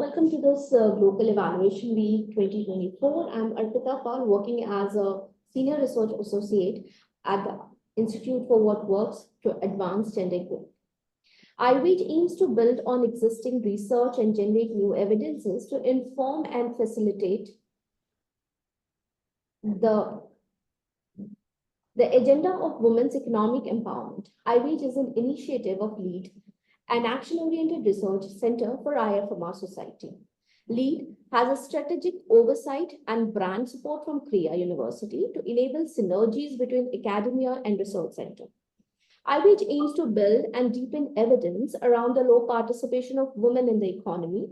Welcome to this Global Evaluation Week 2024. I'm Arpita Paul, working as a Senior Research Associate at the Institute for What Works to Advance Gender Equality. IWWAGE aims to build on existing research and generate new evidences to inform and facilitate the agenda of women's economic empowerment. IWWAGE is an initiative of LEAD, an action-oriented research center for IFMR society. LEAD has a strategic oversight and brand support from Korea University to enable synergies between academia and research center. IWWAGE aims to build and deepen evidence around the low participation of women in the economy,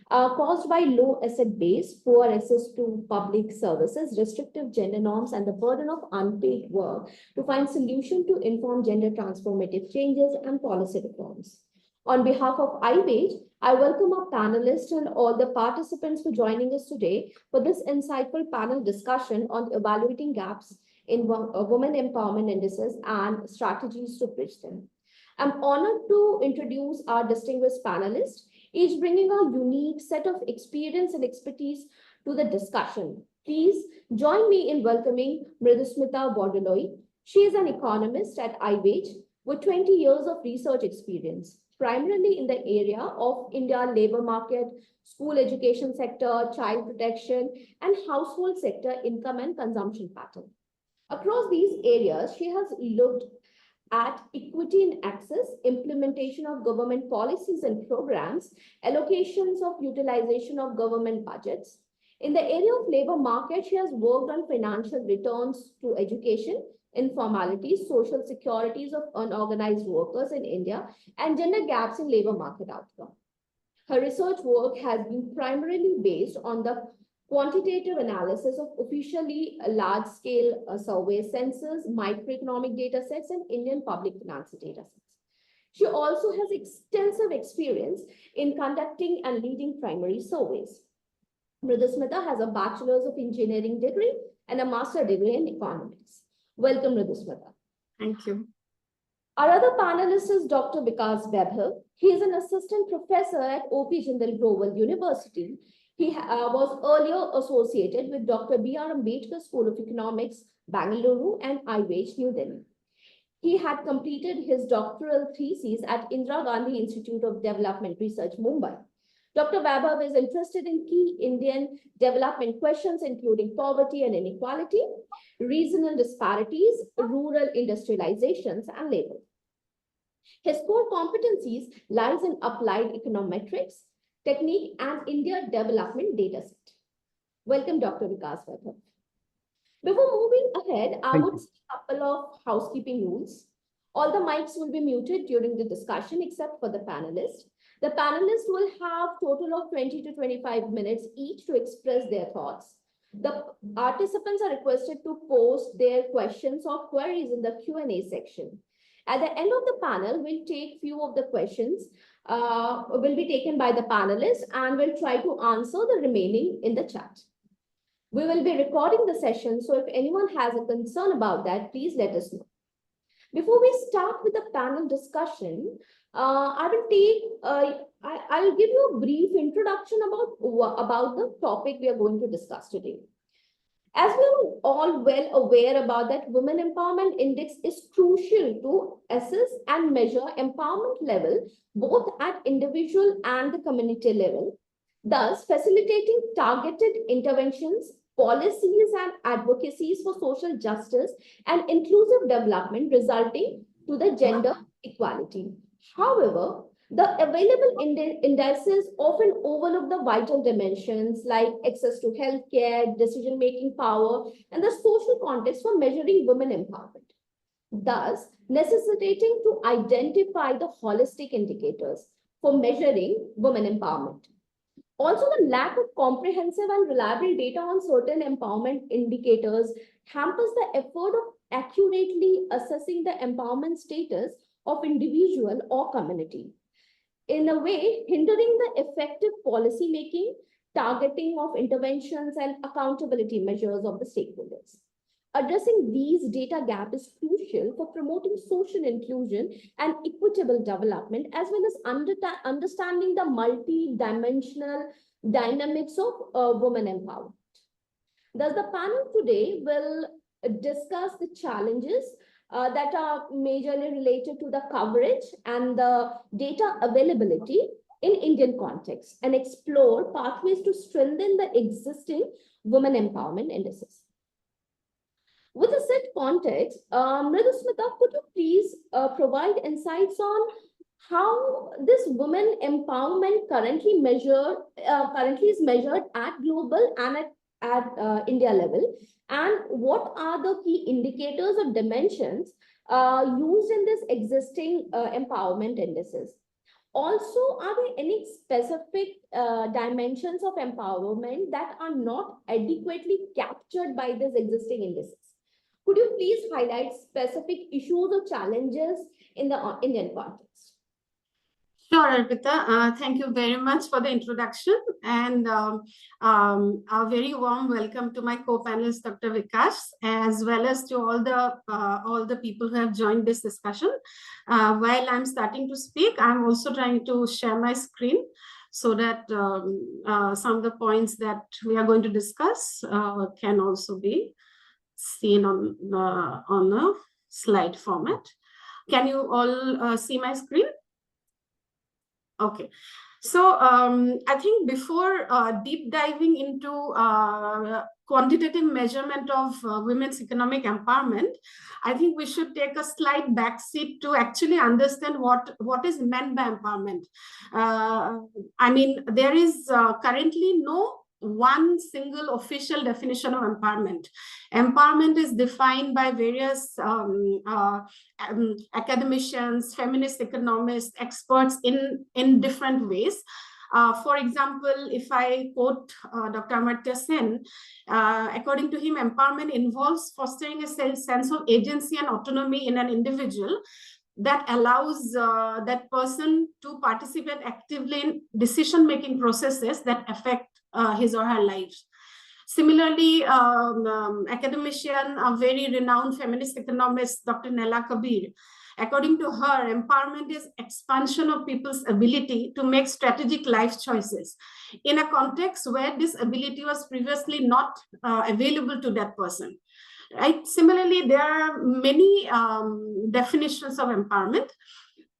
caused by low asset base, poor access to public services, restrictive gender norms, and the burden of unpaid work to find solutions to inform gender transformative changes and policy reforms. On behalf of IWWAGE, I welcome our panelists and all the participants for joining us today for this insightful panel discussion on evaluating gaps in women empowerment indices and strategies to bridge them. I'm honored to introduce our distinguished panelists, each bringing a unique set of experience and expertise to the discussion. Please join me in welcoming Mridusmita Bordoloi. She is an economist at IWWAGE with 20 years of research experience, primarily in the area of India labor market, school education sector, child protection, and household sector income and consumption pattern. Across these areas, she has looked at equity in access, implementation of government policies and programs, allocations of utilization of government budgets. In the area of labor market, she has worked on financial returns to education, informalities, social securities of unorganized workers in India, and gender gaps in labor market outcome. Her research work has been primarily based on the quantitative analysis of officially large-scale survey census, microeconomic data sets, and Indian public finance data sets. She also has extensive experience in conducting and leading primary surveys. Mridusmita has a Bachelor's of Engineering degree and a Master degree in Economics. Welcome, Mridusmita. Thank you. Our other panelist is Dr. Vikas Vaibhav. He is an assistant professor at O.P. Jindal Global University. He was earlier associated with Dr. B.R. Ambedkar School of Economics, Bangalore, and IWWAGE, New Delhi. He had completed his doctoral thesis at Indira Gandhi Institute of Development Research, Mumbai. Dr. Vaibhav is interested in key Indian development questions, including poverty and inequality, regional disparities, rural industrializations, and labor. His core competencies lies in applied econometrics, technique, and India development dataset. Welcome, Dr. Vikas Vaibhav. Before moving ahead, I would say a couple of housekeeping rules. All the mics will be muted during the discussion except for the panelists. The panelists will have a total of 20 to 25 minutes each to express their thoughts. The participants are requested to post their questions or queries in the Q&A section. At the end of the panel, we'll take few of the questions will be taken by the panelists and we'll try to answer the remaining in the chat. We will be recording the session, so if anyone has a concern about that, please let us know. Before we start with the panel discussion, I'll give you a brief introduction about the topic we are going to discuss today. As we're all well aware about that, Women Empowerment Index is crucial to assess and measure empowerment level, both at individual and the community level, thus facilitating targeted interventions, policies, and advocacies for social justice and inclusive development resulting to the gender equality. However, the available indices often overlook the vital dimensions like access to healthcare, decision-making power, and the social context for measuring women empowerment, thus necessitating to identify the holistic indicators for measuring women empowerment. Also, the lack of comprehensive and reliable data on certain empowerment indicators hampers the effort of accurately assessing the empowerment status of individual or community, in a way hindering the effective policy making, targeting of interventions, and accountability measures of the stakeholders. Addressing these data gaps is crucial for promoting social inclusion and equitable development, as well as understanding the multi-dimensional dynamics of women empowerment. Thus, the panel today will discuss the challenges that are majorly related to the coverage and the data availability in Indian context, and explore pathways to strengthen the existing women empowerment indices. With a set context, Mridusmita, could you please provide insights on how this women empowerment currently is measured at global and at India level, and what are the key indicators or dimensions used in this existing empowerment indices? Also, are there any specific dimensions of empowerment that are not adequately captured by these existing indices? Could you please highlight specific issues or challenges in the Indian context? Sure, Arpita. Thank you very much for the introduction, and a very warm welcome to my co-panelist, Dr. Vikas, as well as to all the people who have joined this discussion. While I'm starting to speak, I'm also trying to share my screen so that some of the points that we are going to discuss can also be seen on a slide format. Can you all see my screen? Okay, so I think before deep diving into quantitative measurement of women's economic empowerment, I think we should take a slight backseat to actually understand what is meant by empowerment. I mean, there is currently no one single official definition of empowerment. Empowerment is defined by various academicians, feminist economists, experts in different ways. For example, if I quote Dr. Amartya Sen, according to him, empowerment involves fostering a sense of agency and autonomy in an individual that allows that person to participate actively in decision-making processes that affect his or her life. Similarly, academician, a very renowned feminist economist, Dr. Nela Kabir, according to her, empowerment is expansion of people's ability to make strategic life choices in a context where this ability was previously not available to that person. Right? Similarly, there are many definitions of empowerment.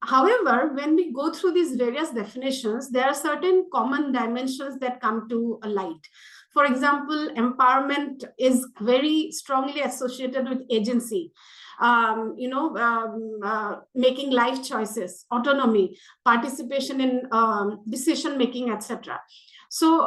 However, when we go through these various definitions, there are certain common dimensions that come to light. For example, empowerment is very strongly associated with agency, making life choices, autonomy, participation in decision-making, etc. So,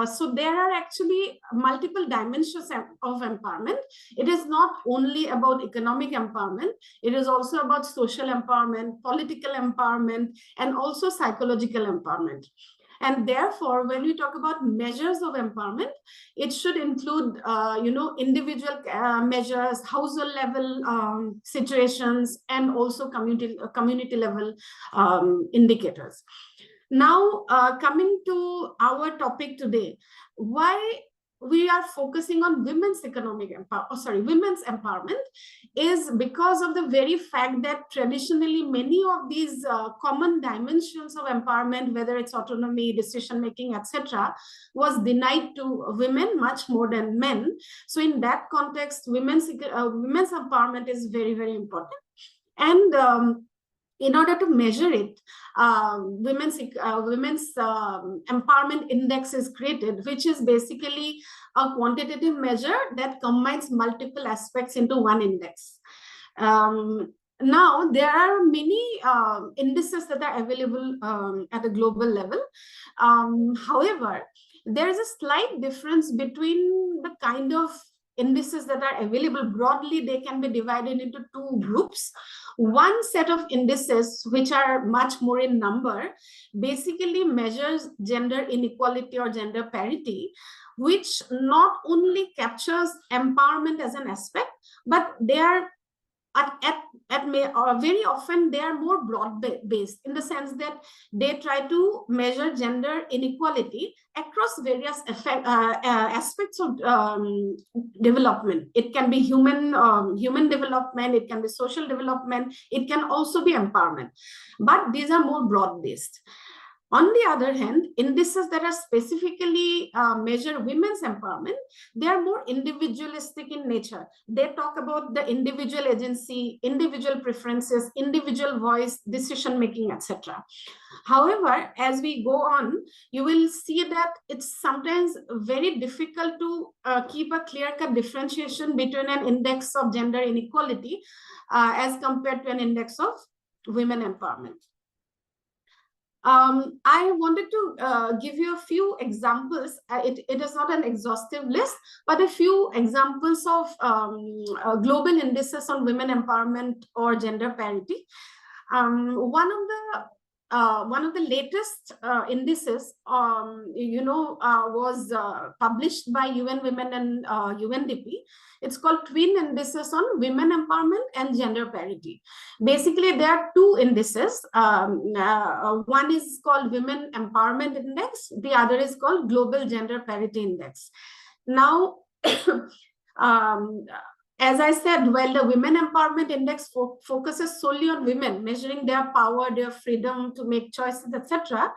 so there are actually multiple dimensions of empowerment. It is not only about economic empowerment. It is also about social empowerment, political empowerment, and also psychological empowerment. And therefore, when we talk about measures of empowerment, it should include, individual measures, household level situations, and also community level indicators. Now, coming to our topic today, why we are focusing on women's empowerment is because of the very fact that traditionally many of these common dimensions of empowerment, whether it's autonomy, decision-making, etc., was denied to women much more than men. So in that context, women's empowerment is very, very important. And in order to measure it, women's empowerment index is created, which is basically a quantitative measure that combines multiple aspects into one index. Now, there are many indices that are available at a global level. However, there is a slight difference between the kind of indices that are available. Broadly, they can be divided into two groups. One set of indices, which are much more in number, basically measures gender inequality or gender parity, which not only captures empowerment as an aspect, but they are very often they are more broad based, in the sense that they try to measure gender inequality across various aspects of development. It can be human development, it can be social development, it can also be empowerment, but these are more broad based. On the other hand, indices that are specifically measure women's empowerment, they are more individualistic in nature. They talk about the individual agency, individual preferences, individual voice, decision making, etc. However, as we go on, you will see that it's sometimes very difficult to keep a clear-cut differentiation between an index of gender inequality as compared to an index of women empowerment. I wanted to give you a few examples. It is not an exhaustive list, but a few examples of global indices on women empowerment or gender parity. One of the latest indices, was published by UN Women and UNDP. It's called Twin Indices on Women Empowerment and Gender Parity. Basically, there are two indices. One is called Women Empowerment Index. The other is called Global Gender Parity Index. Now, as I said, while the Women Empowerment Index focuses solely on women, measuring their power, their freedom to make choices, etc.,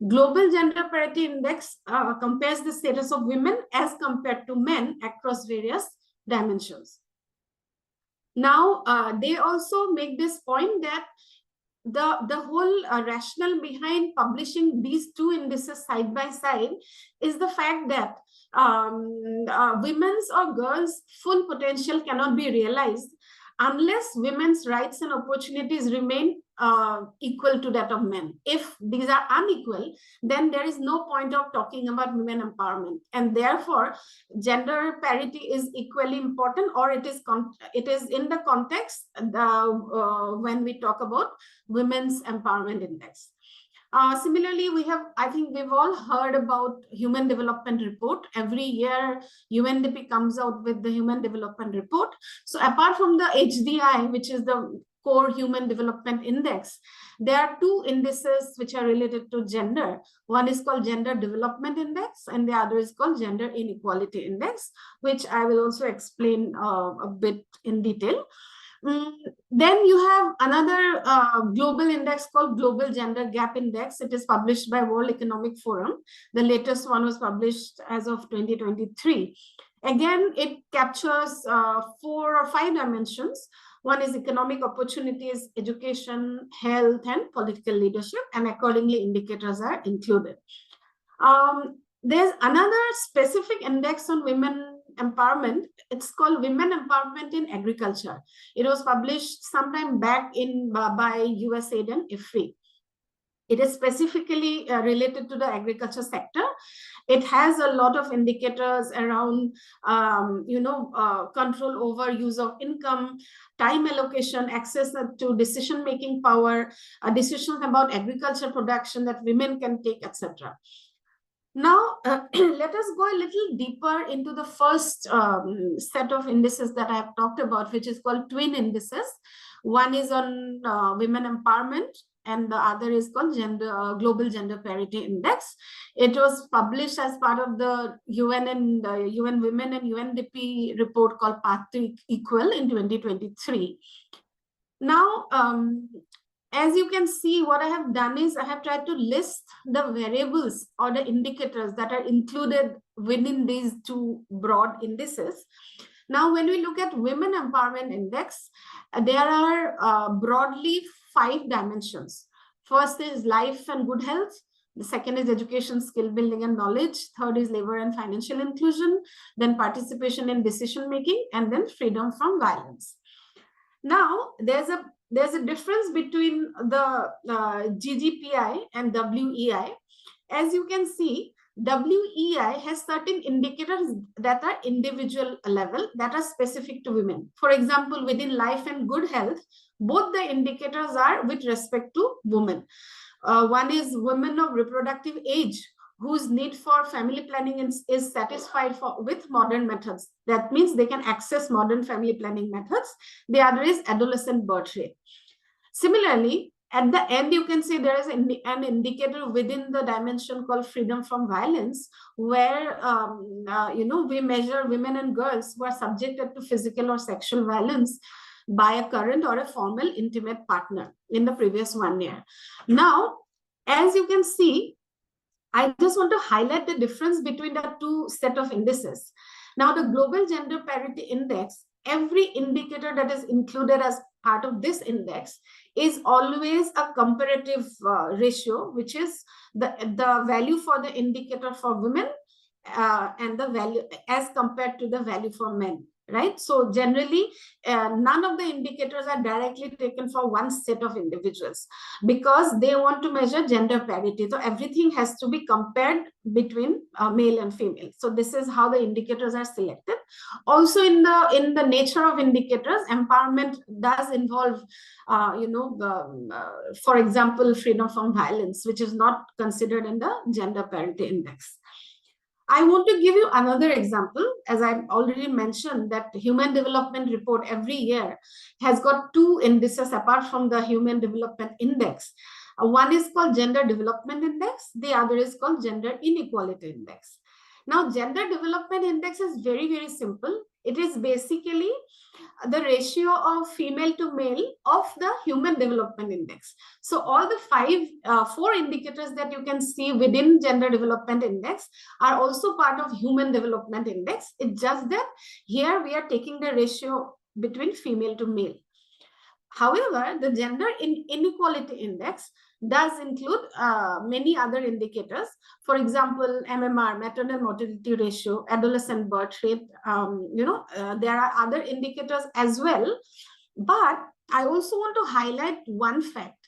Global Gender Parity Index compares the status of women as compared to men across various dimensions. Now, they also make this point that the whole rationale behind publishing these two indices side by side is the fact that women's or girls' full potential cannot be realized unless women's rights and opportunities remain equal to that of men. If these are unequal, then there is no point of talking about women empowerment, and therefore gender parity is equally important, or it is in the context when we talk about women's empowerment index. Similarly, I think we've all heard about Human Development Report. Every year, UNDP comes out with the Human Development Report. So apart from the HDI, which is the Core Human Development Index, there are two indices which are related to gender. One is called Gender Development Index, and the other is called Gender Inequality Index, which I will also explain a bit in detail. Then you have another global index called Global Gender Gap Index. It is published by World Economic Forum. The latest one was published as of 2023. Again, it captures 4 or 5 dimensions. One is economic opportunities, education, health, and political leadership, and accordingly indicators are included. There's another specific index on women empowerment. It's called Women Empowerment in Agriculture. It was published sometime back by USAID and IFPRI. It is specifically related to the agriculture sector. It has a lot of indicators around, control over use of income, time allocation, access to decision-making power, decisions about agriculture production that women can take, etc. Now, let us go a little deeper into the first set of indices that I have talked about, which is called twin indices. One is on women empowerment, and the other is called Global Gender Parity Index. It was published as part of the UN Women and UNDP report called Path to Equal in 2023. Now, as you can see, what I have done is I have tried to list the variables or the indicators that are included within these two broad indices. Now, when we look at Women Empowerment Index, there are broadly 5 dimensions. First is life and good health. The second is education, skill building, and knowledge. Third is labor and financial inclusion. Then participation in decision making, and then freedom from violence. Now, there's a difference between the GGPI and WEI. As you can see, WEI has certain indicators that are individual level, that are specific to women. For example, within life and good health, both the indicators are with respect to women. One is women of reproductive age whose need for family planning is satisfied with modern methods. That means they can access modern family planning methods. The other is adolescent birth rate. Similarly, at the end, you can see there is an indicator within the dimension called freedom from violence, where we measure women and girls who are subjected to physical or sexual violence by a current or a formal intimate partner in the previous 1 year. Now, as you can see, I just want to highlight the difference between the two set of indices. Now, the Global Gender Parity Index, every indicator that is included as part of this index is always a comparative ratio, which is the value for the indicator for women and the value as compared to the value for men. Right? So generally, none of the indicators are directly taken for one set of individuals because they want to measure gender parity. So everything has to be compared between male and female. So this is how the indicators are selected. Also, in the nature of indicators, empowerment does involve, for example, freedom from violence, which is not considered in the gender parity index. I want to give you another example. As I've already mentioned, that Human Development Report every year has got two indices apart from the Human Development Index. One is called Gender Development Index. The other is called Gender Inequality Index. Now, Gender Development Index is very, very simple. It is basically the ratio of female to male of the Human Development Index. So all the four indicators that you can see within Gender Development Index are also part of Human Development Index. It's just that here we are taking the ratio between female to male. However, the Gender Inequality Index does include many other indicators. For example, MMR, maternal mortality ratio, adolescent birth rate. There are other indicators as well. But I also want to highlight one fact,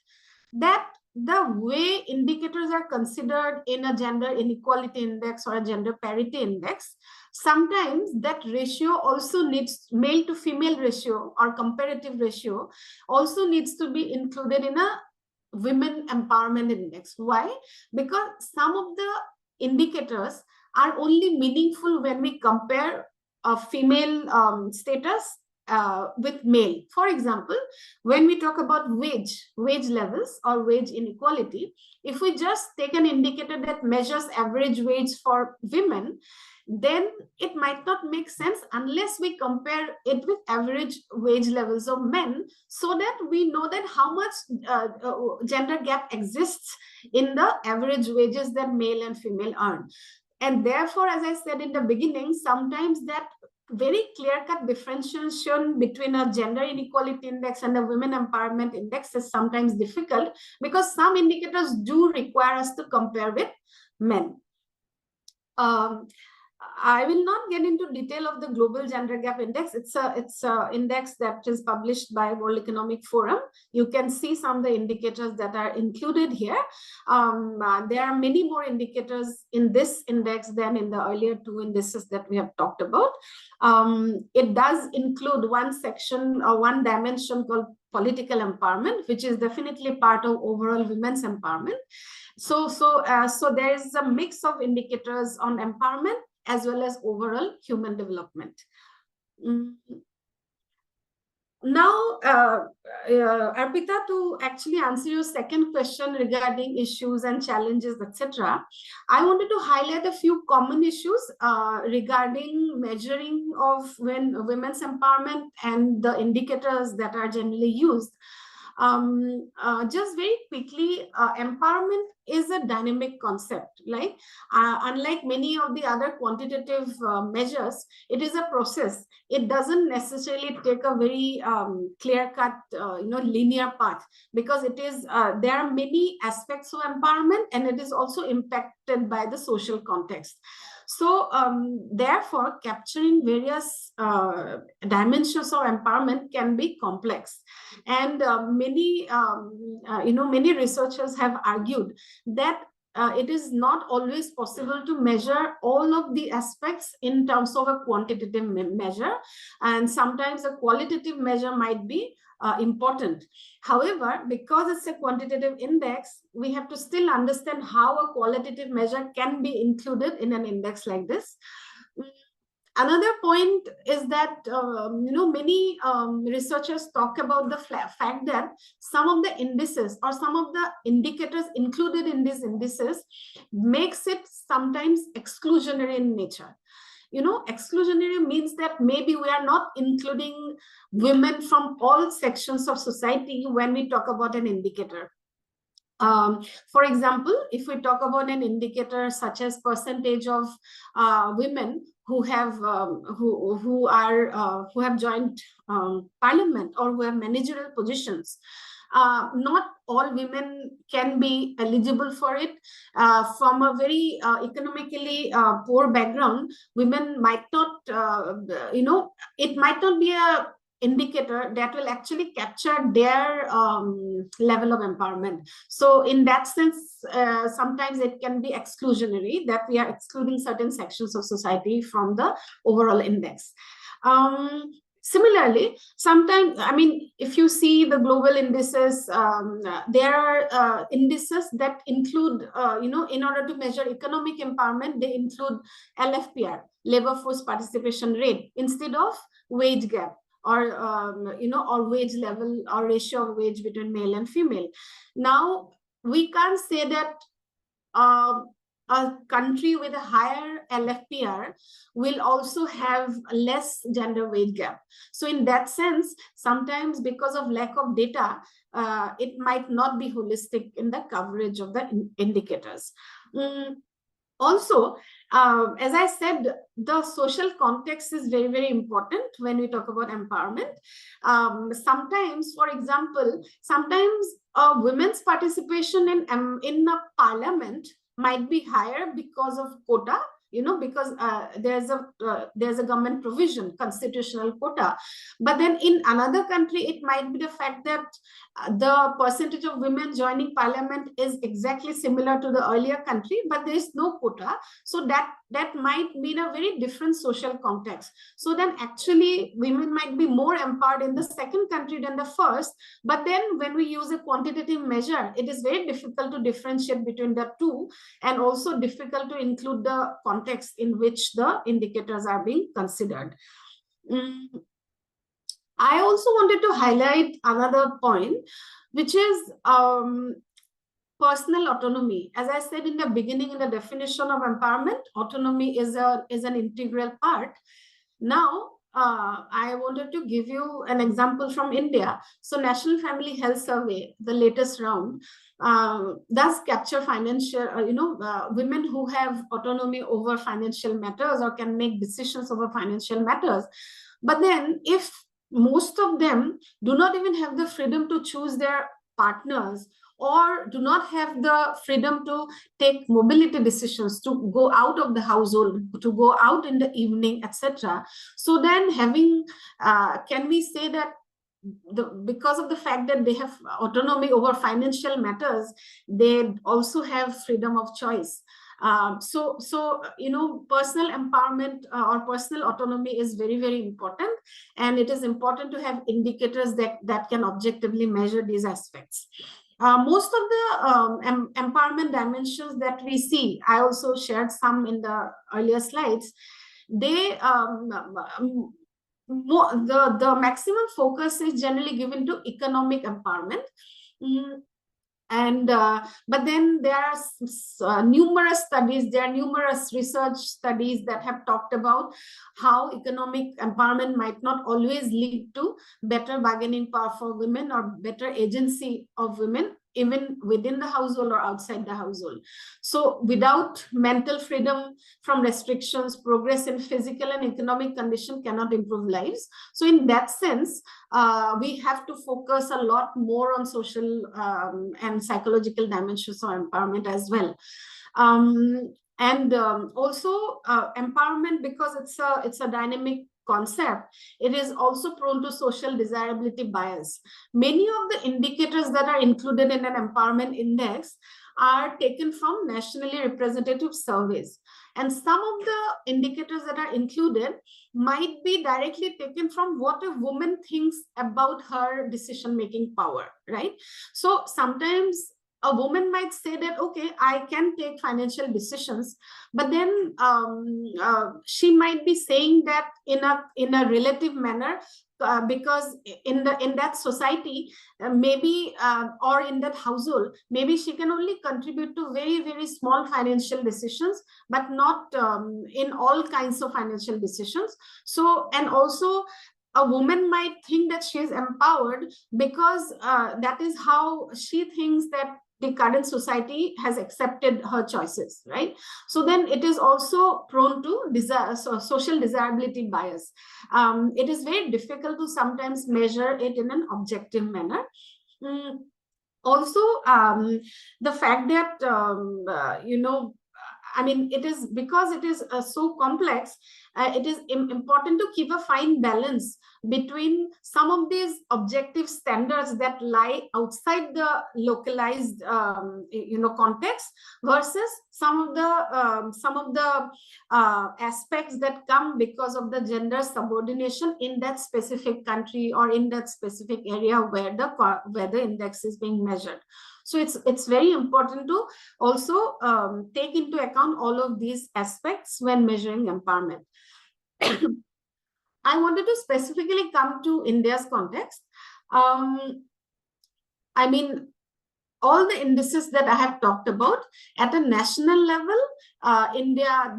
that the way indicators are considered in a gender inequality index or a gender parity index, sometimes that ratio also needs, male to female ratio or comparative ratio also needs to be included in a women empowerment index. Why? Because some of the indicators are only meaningful when we compare a female status with male. For example, when we talk about wage levels or wage inequality, if we just take an indicator that measures average wage for women, then it might not make sense unless we compare it with average wage levels of men, so that we know that how much gender gap exists in the average wages that male and female earn. And therefore, as I said in the beginning, sometimes that very clear-cut differentiation between a gender inequality index and a women empowerment index is sometimes difficult, because some indicators do require us to compare with men. I will not get into detail of the Global Gender Gap Index. It's a index that is published by World Economic Forum. You can see some of the indicators that are included here. There are many more indicators in this index than in the earlier two indices that we have talked about. It does include one section or one dimension called political empowerment, which is definitely part of overall women's empowerment. So there is a mix of indicators on empowerment as well as overall human development. Now, Arpita, to actually answer your second question regarding issues and challenges, etc., I wanted to highlight a few common issues regarding measuring of women's empowerment and the indicators that are generally used. Just very quickly, empowerment is a dynamic concept. Like unlike many of the other quantitative measures, it is a process. It doesn't necessarily take a very clear-cut, linear path, because it is there are many aspects of empowerment, and it is also impacted by the social context. So therefore, capturing various dimensions of empowerment can be complex, and many researchers have argued that it is not always possible to measure all of the aspects in terms of a quantitative measure, and sometimes a qualitative measure might be important. However, because it's a quantitative index, we have to still understand how a qualitative measure can be included in an index like this. Another point is that many researchers talk about the fact that some of the indices or some of the indicators included in these indices makes it sometimes exclusionary in nature. Exclusionary means that maybe we are not including women from all sections of society when we talk about an indicator. For example, if we talk about an indicator such as percentage of women who have who have joined parliament or who have managerial positions, not all women can be eligible for it. From a very economically poor background, women might not, it might not be a indicator that will actually capture their level of empowerment. So in that sense, sometimes it can be exclusionary, that we are excluding certain sections of society from the overall index. Similarly, sometimes, I mean, if you see the global indices, there are indices that include, in order to measure economic empowerment, they include LFPR, labor force participation rate, instead of wage gap, or or wage level or ratio of wage between male and female. Now, we can't say that a country with a higher LFPR will also have less gender wage gap. So in that sense, sometimes because of lack of data, it might not be holistic in the coverage of the indicators. Also, as I said, the social context is very, very important when we talk about empowerment. Sometimes, for example, sometimes women's participation in a parliament might be higher because of quota, because there's a government provision, constitutional quota. But then in another country, it might be the fact that the percentage of women joining parliament is exactly similar to the earlier country, but there is no quota. So that might mean a very different social context. So then actually women might be more empowered in the second country than the first. But then when we use a quantitative measure, it is very difficult to differentiate between the two, and also difficult to include the context in which the indicators are being considered. I also wanted to highlight another point, which is personal autonomy. As I said in the beginning, in the definition of empowerment, autonomy is an integral part. Now, I wanted to give you an example from India. So National Family Health Survey, the latest round, does capture financial, women who have autonomy over financial matters or can make decisions over financial matters. But then if most of them do not even have the freedom to choose their partners, or do not have the freedom to take mobility decisions, to go out of the household, to go out in the evening, etc. So then can we say that because of the fact that they have autonomy over financial matters, they also have freedom of choice? So personal empowerment or personal autonomy is very, very important, and it is important to have indicators that can objectively measure these aspects. Most of the empowerment dimensions that we see, I also shared some in the earlier slides, they the maximum focus is generally given to economic empowerment. But then there are numerous studies, there are numerous research studies that have talked about how economic empowerment might not always lead to better bargaining power for women or better agency of women, even within the household or outside the household. So without mental freedom from restrictions, progress in physical and economic condition cannot improve lives. So in that sense, we have to focus a lot more on social and psychological dimensions of empowerment as well. Also empowerment, because it's a dynamic concept, it is also prone to social desirability bias. Many of the indicators that are included in an empowerment index are taken from nationally representative surveys. And some of the indicators that are included might be directly taken from what a woman thinks about her decision-making power, right? So sometimes a woman might say that, okay, I can take financial decisions, but then she might be saying that in a relative manner, because in that society, maybe or in that household, maybe she can only contribute to very, very small financial decisions, but not in all kinds of financial decisions. So, and also a woman might think that she is empowered because that is how she thinks that the current society has accepted her choices, right? So then it is also prone to social desirability bias. It is very difficult to sometimes measure it in an objective manner. Also, the fact that, I mean, it is because it is so complex, it is important to keep a fine balance between some of these objective standards that lie outside the localized, context, versus some of the aspects that come because of the gender subordination in that specific country or in that specific area where the index is being measured. So it's very important to also take into account all of these aspects when measuring empowerment. I wanted to specifically come to India's context. I mean, all the indices that I have talked about at a national level, India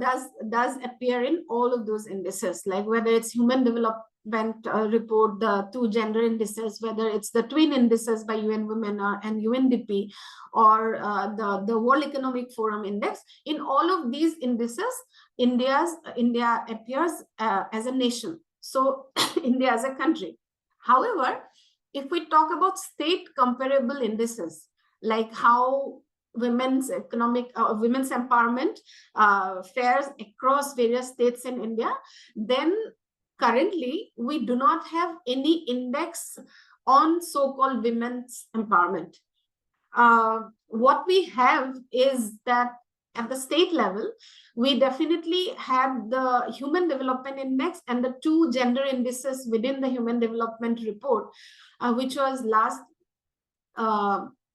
does appear in all of those indices, like whether it's Human Development Report, the 2 gender indices, whether it's the twin indices by UN Women and UNDP, or the World Economic Forum Index. In all of these indices, India appears as a nation. So India as a country. However, if we talk about state comparable indices, like how women's empowerment fares across various states in India, then currently we do not have any index on so-called women's empowerment. What we have is that at the state level, we definitely have the Human Development Index and the 2 gender indices within the Human Development Report, which was last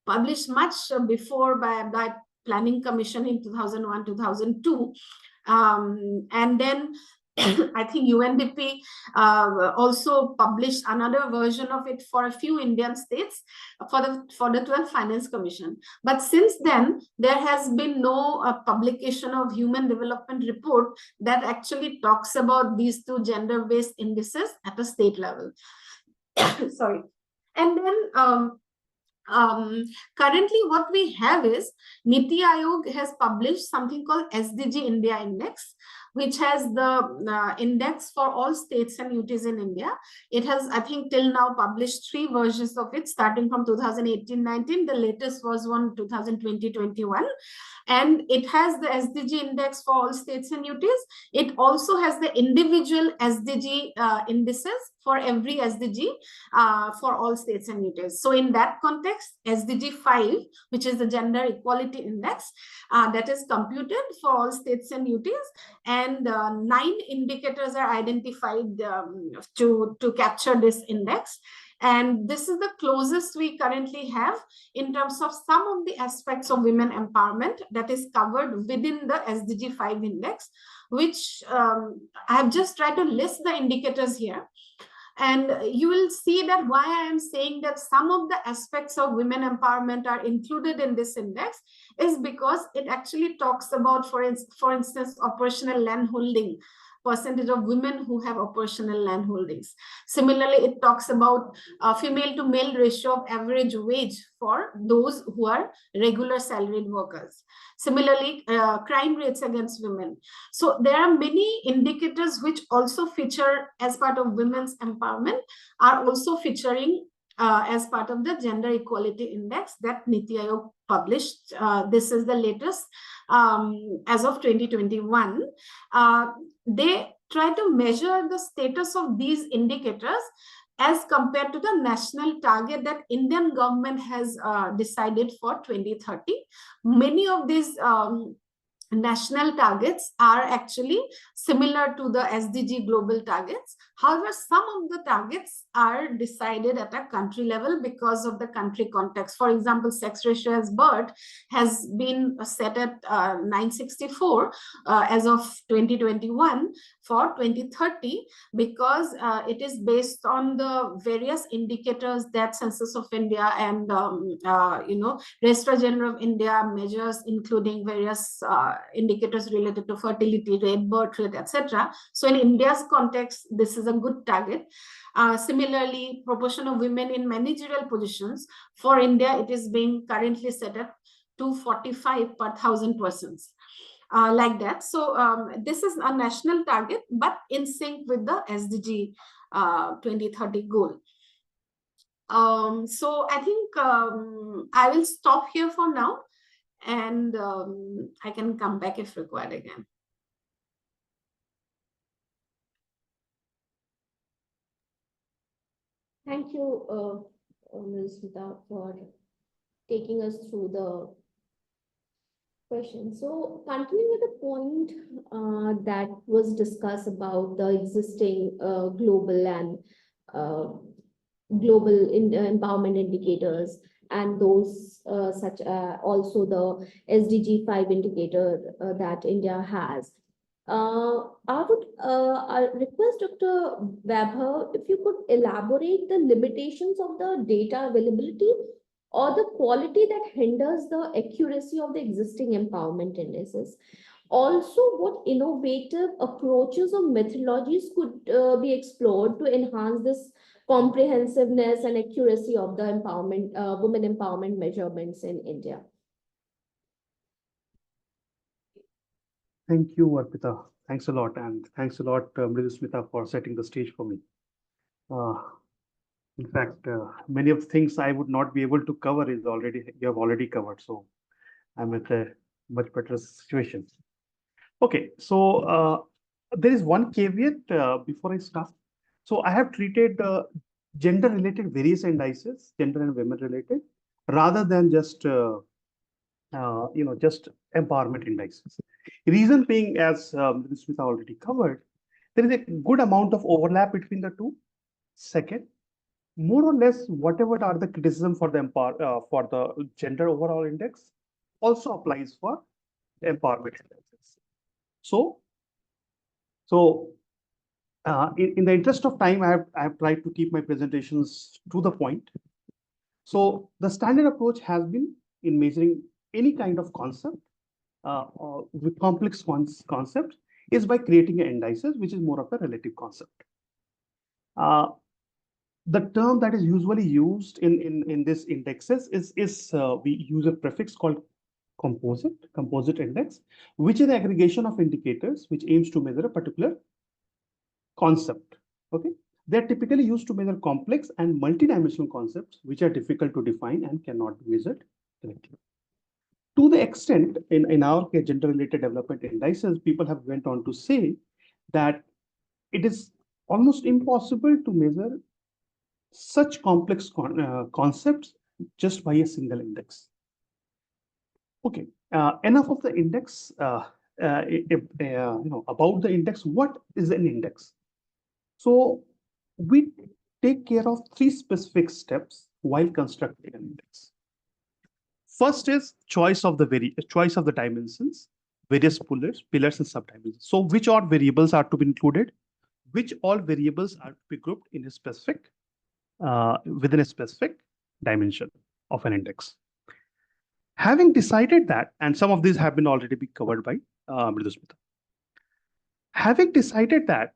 published much before by Planning Commission in 2001-2002, and then I think UNDP also published another version of it for a few Indian states for the 12th Finance Commission. But since then, there has been no publication of Human Development Report that actually talks about these 2 gender-based indices at a state level. Sorry. And then currently what we have is Niti Aayog has published something called SDG India Index, which has the index for all states and UTs in India. It has, I think, till now published 3 versions of it, starting from 2018-19. The latest was one 2020-21. And it has the SDG index for all states and UTs. It also has the individual SDG indices for every SDG for all states and UTs. So in that context, SDG 5, which is the Gender Equality Index, that is computed for all states and UTs, and 9 indicators are identified to capture this index. And this is the closest we currently have in terms of some of the aspects of women empowerment that is covered within the SDG 5 index, which I have just tried to list the indicators here. And you will see that why I am saying that some of the aspects of women empowerment are included in this index is because it actually talks about, for instance, operational land holding, percentage of women who have operational land holdings. Similarly, it talks about female to male ratio of average wage for those who are regular salaried workers. Similarly, crime rates against women. So there are many indicators which also feature as part of women's empowerment, are also featuring as part of the Gender Equality Index that Niti Aayog published. This is the latest as of 2021. They try to measure the status of these indicators as compared to the national target that Indian government has decided for 2030. Many of these national targets are actually similar to the SDG global targets. However, some of the targets are decided at a country level because of the country context. For example, sex ratio as birth has been set at 964 as of 2021 for 2030 because it is based on the various indicators that Census of India and Registrar General of India measures, including various indicators related to fertility rate, birth rate, etc. So in India's context, this is a good target. Similarly, proportion of women in managerial positions for India, it is being currently set at 245 per 1,000 persons. Like that. So this is a national target, but in sync with the SDG 2030 goal. So I think I will stop here for now, and I can come back if required again. Thank you, Ms. Smita, for taking us through the question. So continuing with the point that was discussed about the existing global and global empowerment indicators, and those such also the SDG 5 indicator that India has. I would request Dr. Webber if you could elaborate the limitations of the data availability or the quality that hinders the accuracy of the existing empowerment indices. Also, what innovative approaches or methodologies could be explored to enhance this comprehensiveness and accuracy of the empowerment, women empowerment measurements in India? Thank you, Arpita. Thanks a lot. And thanks a lot, Smita, for setting the stage for me. In fact, many of the things I would not be able to cover you have already covered. So I'm at a much better situation. Okay, so there is one caveat before I start. So I have treated gender-related various indices, gender and women-related, rather than just just empowerment indices. Reason being, as Smita already covered, there is a good amount of overlap between the two. Second, more or less, whatever are the criticism for the gender overall index also applies for empowerment indexes. So in the interest of time, I have tried to keep my presentations to the point. So the standard approach has been in measuring any kind of concept with complex concept is by creating an indices, which is more of a relative concept. The term that is usually used in this indexes is we use a prefix called composite index, which is an aggregation of indicators which aims to measure a particular concept. Okay, they're typically used to measure complex and multidimensional concepts which are difficult to define and cannot be measured directly. To the extent in our case, gender-related development indices, people have went on to say that it is almost impossible to measure such complex concepts just by a single index. Okay, enough of the index. About the index, what is an index? So we take care of three specific steps while constructing an index. First is choice of the dimensions, various pillars and subdimensions. So which all variables are to be included? Which all variables are to be grouped in a specific within a specific dimension of an index. Having decided that, and some of these have been already been covered by Smita. Having decided that,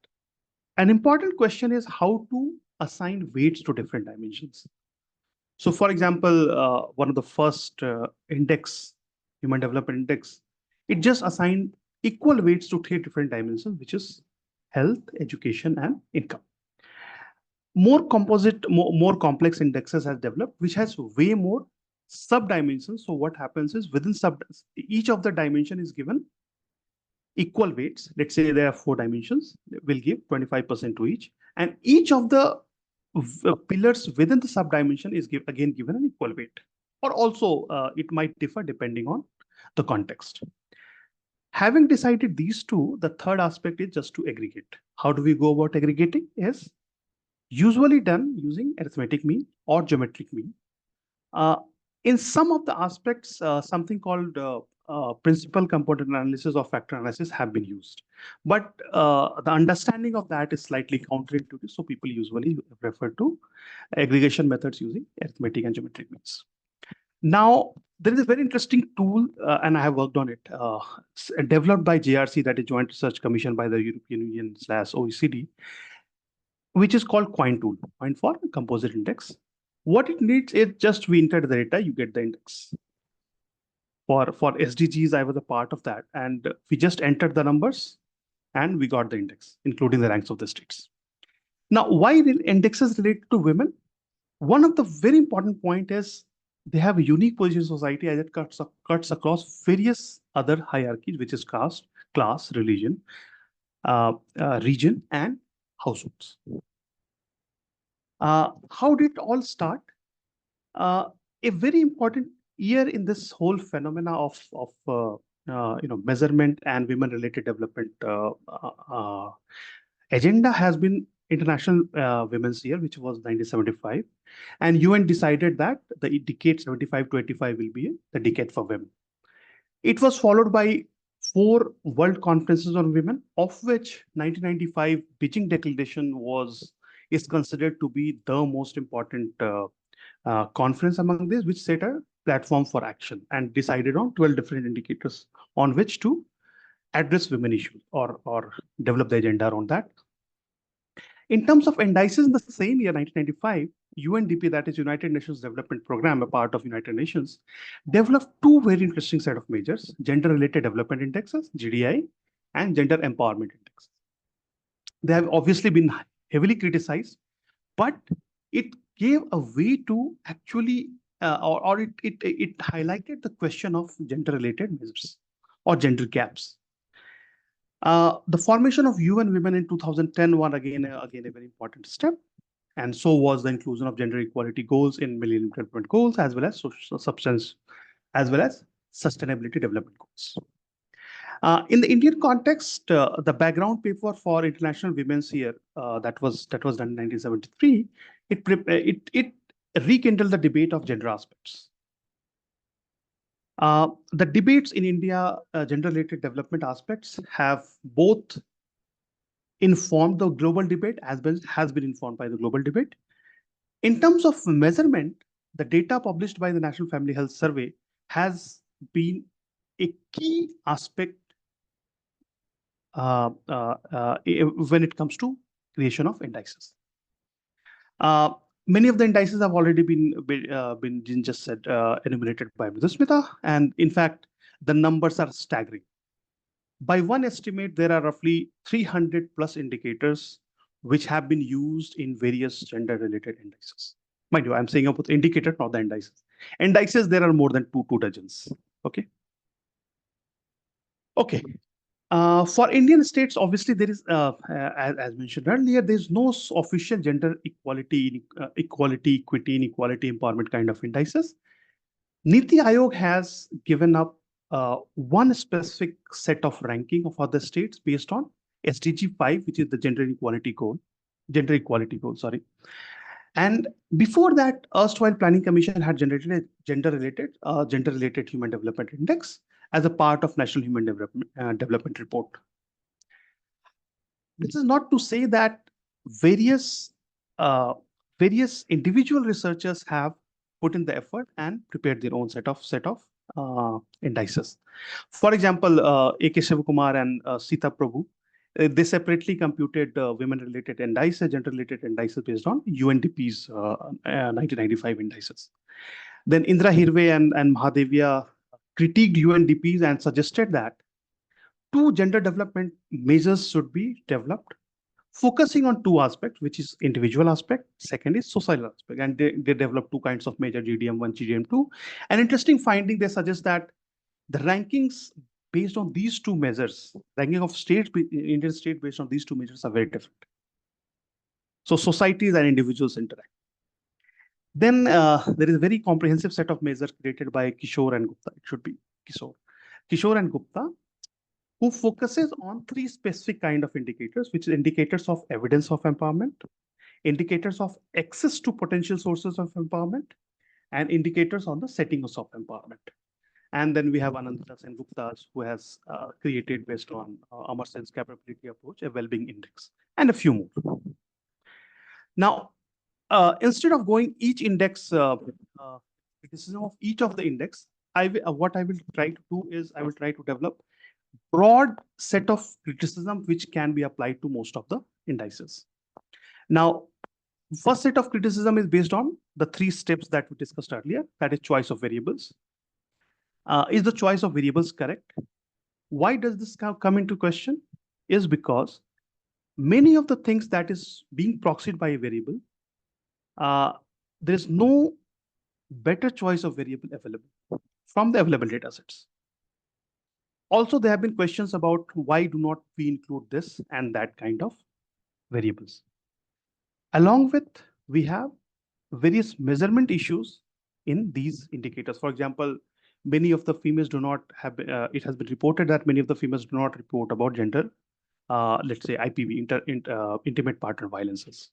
an important question is how to assign weights to different dimensions. So for example, one of the first index, Human Development Index, it just assigned equal weights to three different dimensions, which is health, education, and income. More complex indexes has developed, which has way more sub-dimensions. So what happens is within each of the dimension is given equal weights. Let's say there are 4 dimensions, we'll give 25% to each. And each of the pillars within the subdimension is again given an equal weight. Or also, it might differ depending on the context. Having decided these two, the third aspect is just to aggregate. How do we go about aggregating? Is usually done using arithmetic mean or geometric mean. In some of the aspects, something called principal component analysis or factor analysis have been used. But the understanding of that is slightly counterintuitive. So people usually refer to aggregation methods using arithmetic and geometric means. Now, there is a very interesting tool, and I have worked on it, developed by JRC, that is Joint Research Commission by the European Union / OECD, which is called Coin tool, Coin for composite index. What it needs is just we enter the data, you get the index. For SDGs, I was a part of that, and we just entered the numbers, and we got the index, including the ranks of the states. Now, why indexes relate to women? One of the very important point is they have a unique position in society as it cuts across various other hierarchies, which is caste, class, religion, region, and households. How did it all start? A very important year in this whole phenomena of measurement and women-related development agenda has been International Women's Year, which was 1975, and UN decided that the decade 75 to 85 will be the decade for women. It was followed by 4 World Conferences on Women, of which 1995 Beijing Declaration is considered to be the most important conference among these, which set a platform for action and decided on 12 different indicators on which to address women issues or develop the agenda around that. In terms of indices, in the same year, 1995, UNDP, that is United Nations Development Program, a part of United Nations, developed 2 very interesting set of measures: gender-related development indexes, GDI, and gender empowerment index. They have obviously been heavily criticized, but it gave a way to actually, it highlighted the question of gender-related measures or gender gaps. The formation of UN Women in 2010 was again a very important step, and so was the inclusion of gender equality goals in Millennium Development Goals, as well as sustainability development goals. In the Indian context, the background paper for International Women's Year that was done in 1973, it rekindled the debate of gender aspects. The debates in India, gender-related development aspects, have both informed the global debate as well has been informed by the global debate. In terms of measurement, the data published by the National Family Health Survey has been a key aspect when it comes to creation of indices. Many of the indices have already been just said, enumerated by Smita, and in fact, the numbers are staggering. By one estimate, there are roughly 300 plus indicators which have been used in various gender-related indices. Mind you, I'm saying about the indicator, not the indices. Indices, there are more than two dozens. Okay. Okay. For Indian states, obviously, there is, as mentioned earlier, there's no official gender equality, equity, inequality, empowerment kind of indices. Niti Aayog has given up one specific set of ranking of other states based on SDG 5, which is the gender equality goal, sorry. And before that, erstwhile Planning Commission had generated a gender-related human development index as a part of National Human Development Report. This is not to say that various individual researchers have put in the effort and prepared their own set of indices. For example, A.K. Shivakumar and Sita Prabhu, they separately computed women-related indices, gender-related indices based on UNDP's 1995 indices. Then Indra Hirve and Mahadevia critiqued UNDP's and suggested that 2 gender development measures should be developed, focusing on 2 aspects, which is individual aspect, second is social aspect. And they developed 2 kinds of measure, GDM1, GDM2. An interesting finding, they suggest that the rankings based on these 2 measures, ranking of states, Indian state based on these 2 measures are very different. So societies and individuals interact. Then there is a very comprehensive set of measures created by Kishore and Gupta. It should be Kishore. Kishore and Gupta, who focuses on three specific kind of indicators, which is indicators of evidence of empowerment, indicators of access to potential sources of empowerment, and indicators on the settings of empowerment. And then we have Anandas and Guptas, who has created, based on Amar Sen's capability approach, a well-being index, and a few more. Now, instead of going each index, criticism of each of the index, what I will try to do is I will try to develop broad set of criticism which can be applied to most of the indices. Now, first set of criticism is based on the three steps that we discussed earlier, that is choice of variables. Is the choice of variables correct? Why does this come into question? Is because many of the things that is being proxied by a variable, there is no better choice of variable available from the available data sets. Also, there have been questions about why do not we include this and that kind of variables. Along with, we have various measurement issues in these indicators. For example, many of the females do not have, it has been reported that many of the females do not report about gender, let's say IPV, intimate partner violences.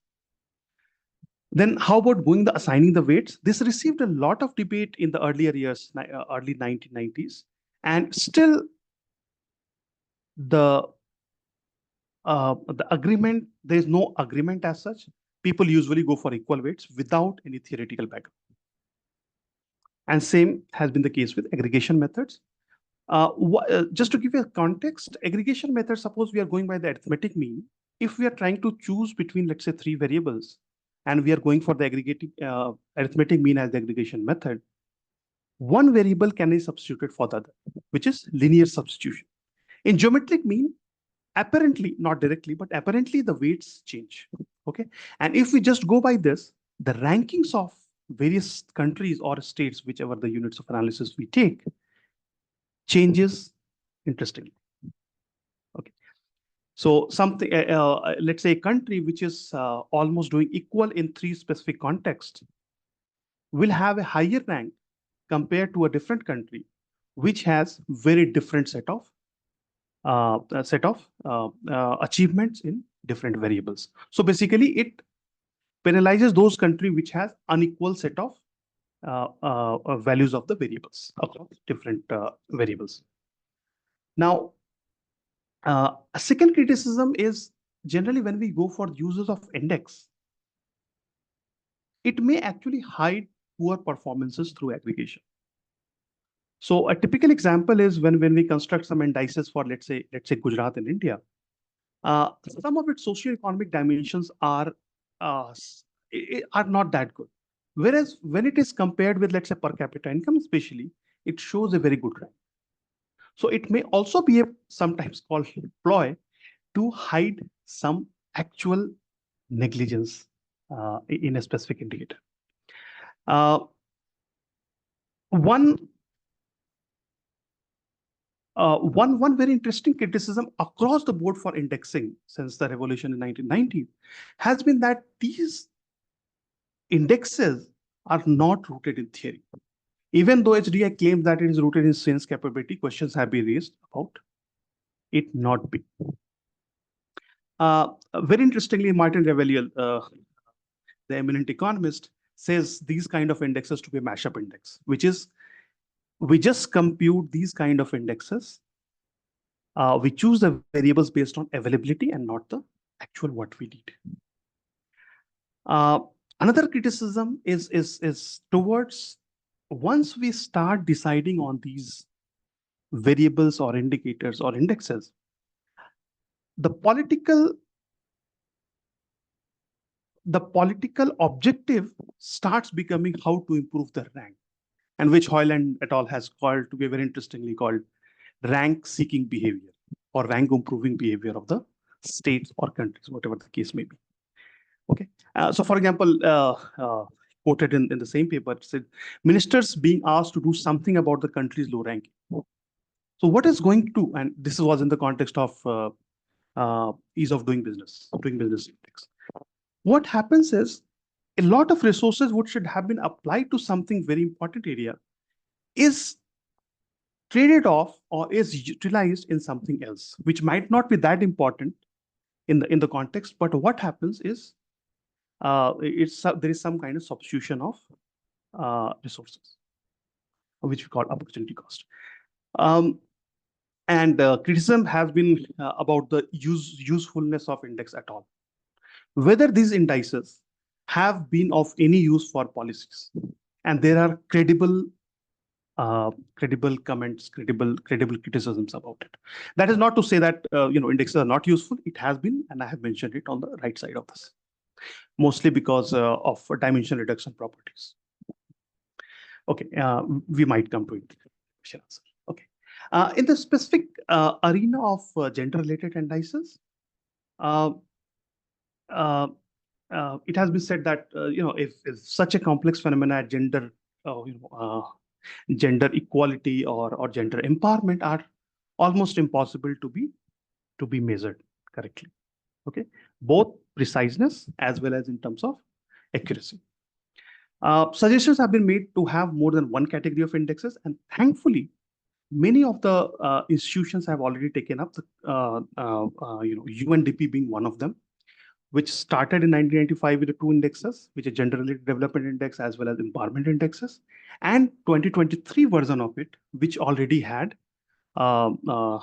Then how about assigning the weights? This received a lot of debate in the earlier years, early 1990s, and still the agreement, there is no agreement as such. People usually go for equal weights without any theoretical background. And same has been the case with aggregation methods. Just to give you a context, aggregation methods, suppose we are going by the arithmetic mean. If we are trying to choose between, let's say, three variables, and we are going for the aggregating arithmetic mean as the aggregation method, one variable can be substituted for the other, which is linear substitution. In geometric mean, apparently, not directly, but apparently the weights change. Okay. And if we just go by this, the rankings of various countries or states, whichever the units of analysis we take, changes interestingly. Okay. So something, let's say a country which is almost doing equal in three specific contexts will have a higher rank compared to a different country, which has very different set of achievements in different variables. So basically, it penalizes those countries which has unequal set of values of the variables across different variables. Now, a second criticism is generally when we go for uses of index, it may actually hide poor performances through aggregation. So a typical example is when we construct some indices for, let's say Gujarat in India, some of its socioeconomic dimensions are not that good. Whereas when it is compared with, let's say, per capita income, especially, it shows a very good rank. So it may also be sometimes called ploy to hide some actual negligence in a specific indicator. One very interesting criticism across the board for indexing since the revolution in 1990 has been that these indexes are not rooted in theory. Even though HDI claims that it is rooted in sense capability, questions have been raised about it not being. Very interestingly, Martin Revelliel, the eminent economist, says these kind of indexes to be a mashup index, which is we just compute these kind of indexes. We choose the variables based on availability and not the actual what we need. Another criticism is towards once we start deciding on these variables or indicators or indexes, the political objective starts becoming how to improve the rank, and which Hoyland et al. Has called to be very interestingly called rank seeking behavior or rank improving behavior of the states or countries, whatever the case may be. Okay. So for example, quoted in the same paper, it said, ministers being asked to do something about the country's low ranking. So what is going to, and this was in the context of ease of doing business index. what happens is a lot of resources which should have been applied to something very important area is traded off or is utilized in something else, which might not be that important in the context. But what happens is there is some kind of substitution of resources, which we call opportunity cost. Um, and criticism has been about the usefulness of index at all, whether these indices have been of any use for policies, and there are credible comments, credible criticisms about it. That is not to say that indexes are not useful. It has been, and I have mentioned it on the right side of this, mostly because of dimension reduction properties. Okay, we might come to it. Okay, in the specific arena of gender-related indices, uh, uh, it has been said that if such a complex phenomena, gender equality or gender empowerment are almost impossible to be measured correctly. Okay, both preciseness as well as in terms of accuracy. Suggestions have been made to have more than one category of indexes, and thankfully, many of the institutions have already taken up the UNDP being one of them, which started in 1995 with the two indexes, which are gender-related development index as well as empowerment indexes, and 2023 version of it, which already had uh, uh,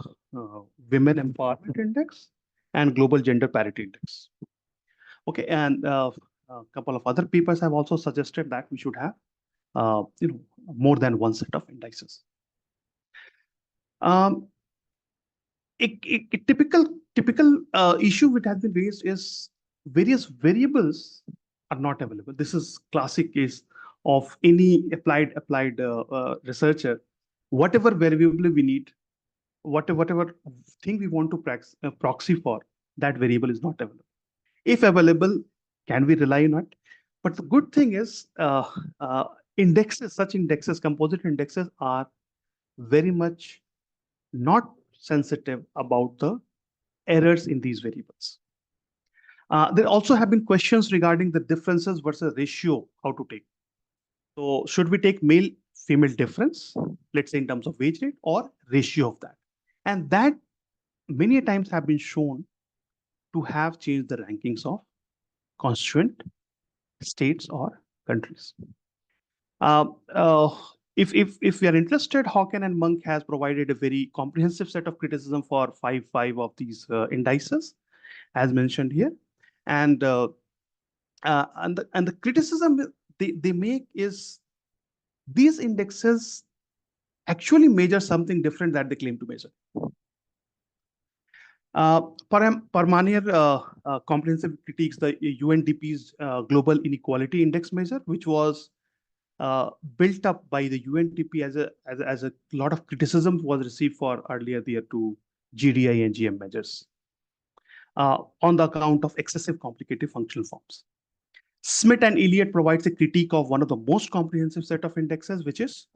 women empowerment index and global gender parity index. Okay, and a couple of other papers have also suggested that we should have more than one set of indices. Um, a typical issue which has been raised is various variables are not available. This is classic case of any applied researcher. Whatever variable we need, whatever thing we want to proxy for, that variable is not available. If available, can we rely on it? But the good thing is indexes, such indexes, composite indexes are very much not sensitive about the errors in these variables. There also have been questions regarding the differences versus ratio, how to take. So should we take male-female difference, let's say in terms of wage rate, or ratio of that? And that many times have been shown to have changed the rankings of constituent states or countries. Uh, uh, if we are interested, Hawken and Monk has provided a very comprehensive set of criticism for five of these indices, as mentioned here, and the criticism they make is these indexes actually measure something different that they claim to measure. Parmanier comprehensive critiques the UNDP's Global Inequality Index measure, which was built up by the UNDP as a lot of criticism was received for earlier the year to GDI and GM measures on the account of excessive complicated functional forms. Smith and Elliott provides a critique of one of the most comprehensive set of indexes, which is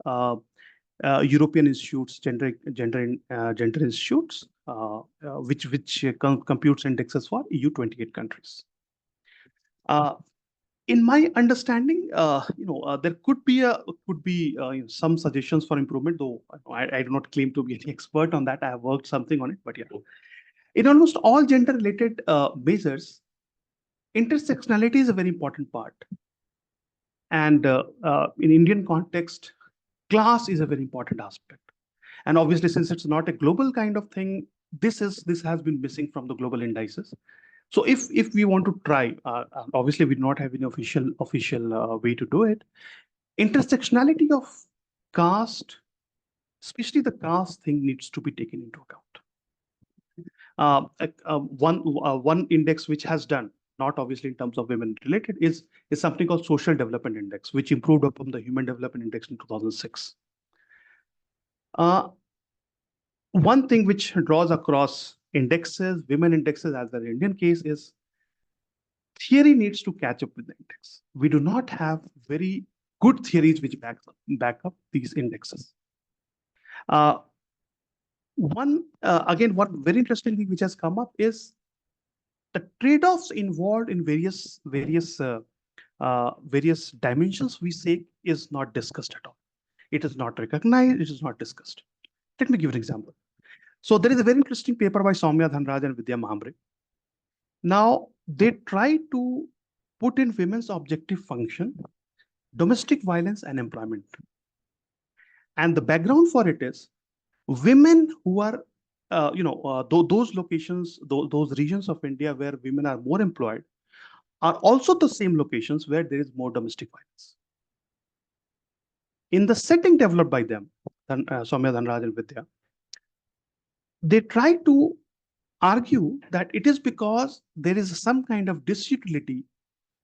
European Institutes, Gender Institutes, which computes indexes for EU 28 countries. In my understanding, there could be some suggestions for improvement, though I do not claim to be an expert on that. I have worked something on it, but yeah, in almost all gender-related measures, intersectionality is a very important part, and in Indian context, class is a very important aspect. And obviously, since it's not a global kind of thing, this has been missing from the global indices. So if we want to try, obviously we do not have an official way to do it. Intersectionality of caste, especially the caste thing, needs to be taken into account. One index which has done, not obviously in terms of women related, is something called Social Development Index, which improved upon the Human Development Index in 2006. One thing which draws across indexes, women indexes, as the Indian case, is theory needs to catch up with the index. We do not have very good theories which back up these indexes. One very interesting thing which has come up is the trade-offs involved in various dimensions we say is not discussed at all. It is not recognized, it is not discussed. Let me give an example. So there is a very interesting paper by Soumya Dhanraj and Vidya Mahambre. Now, they try to put in women's objective function, domestic violence and employment. And the background for it is women who are, those locations, those regions of India where women are more employed are also the same locations where there is more domestic violence. In the setting developed by them, Soumya Dhanraj and Vidya, they try to argue that it is because there is some kind of disutility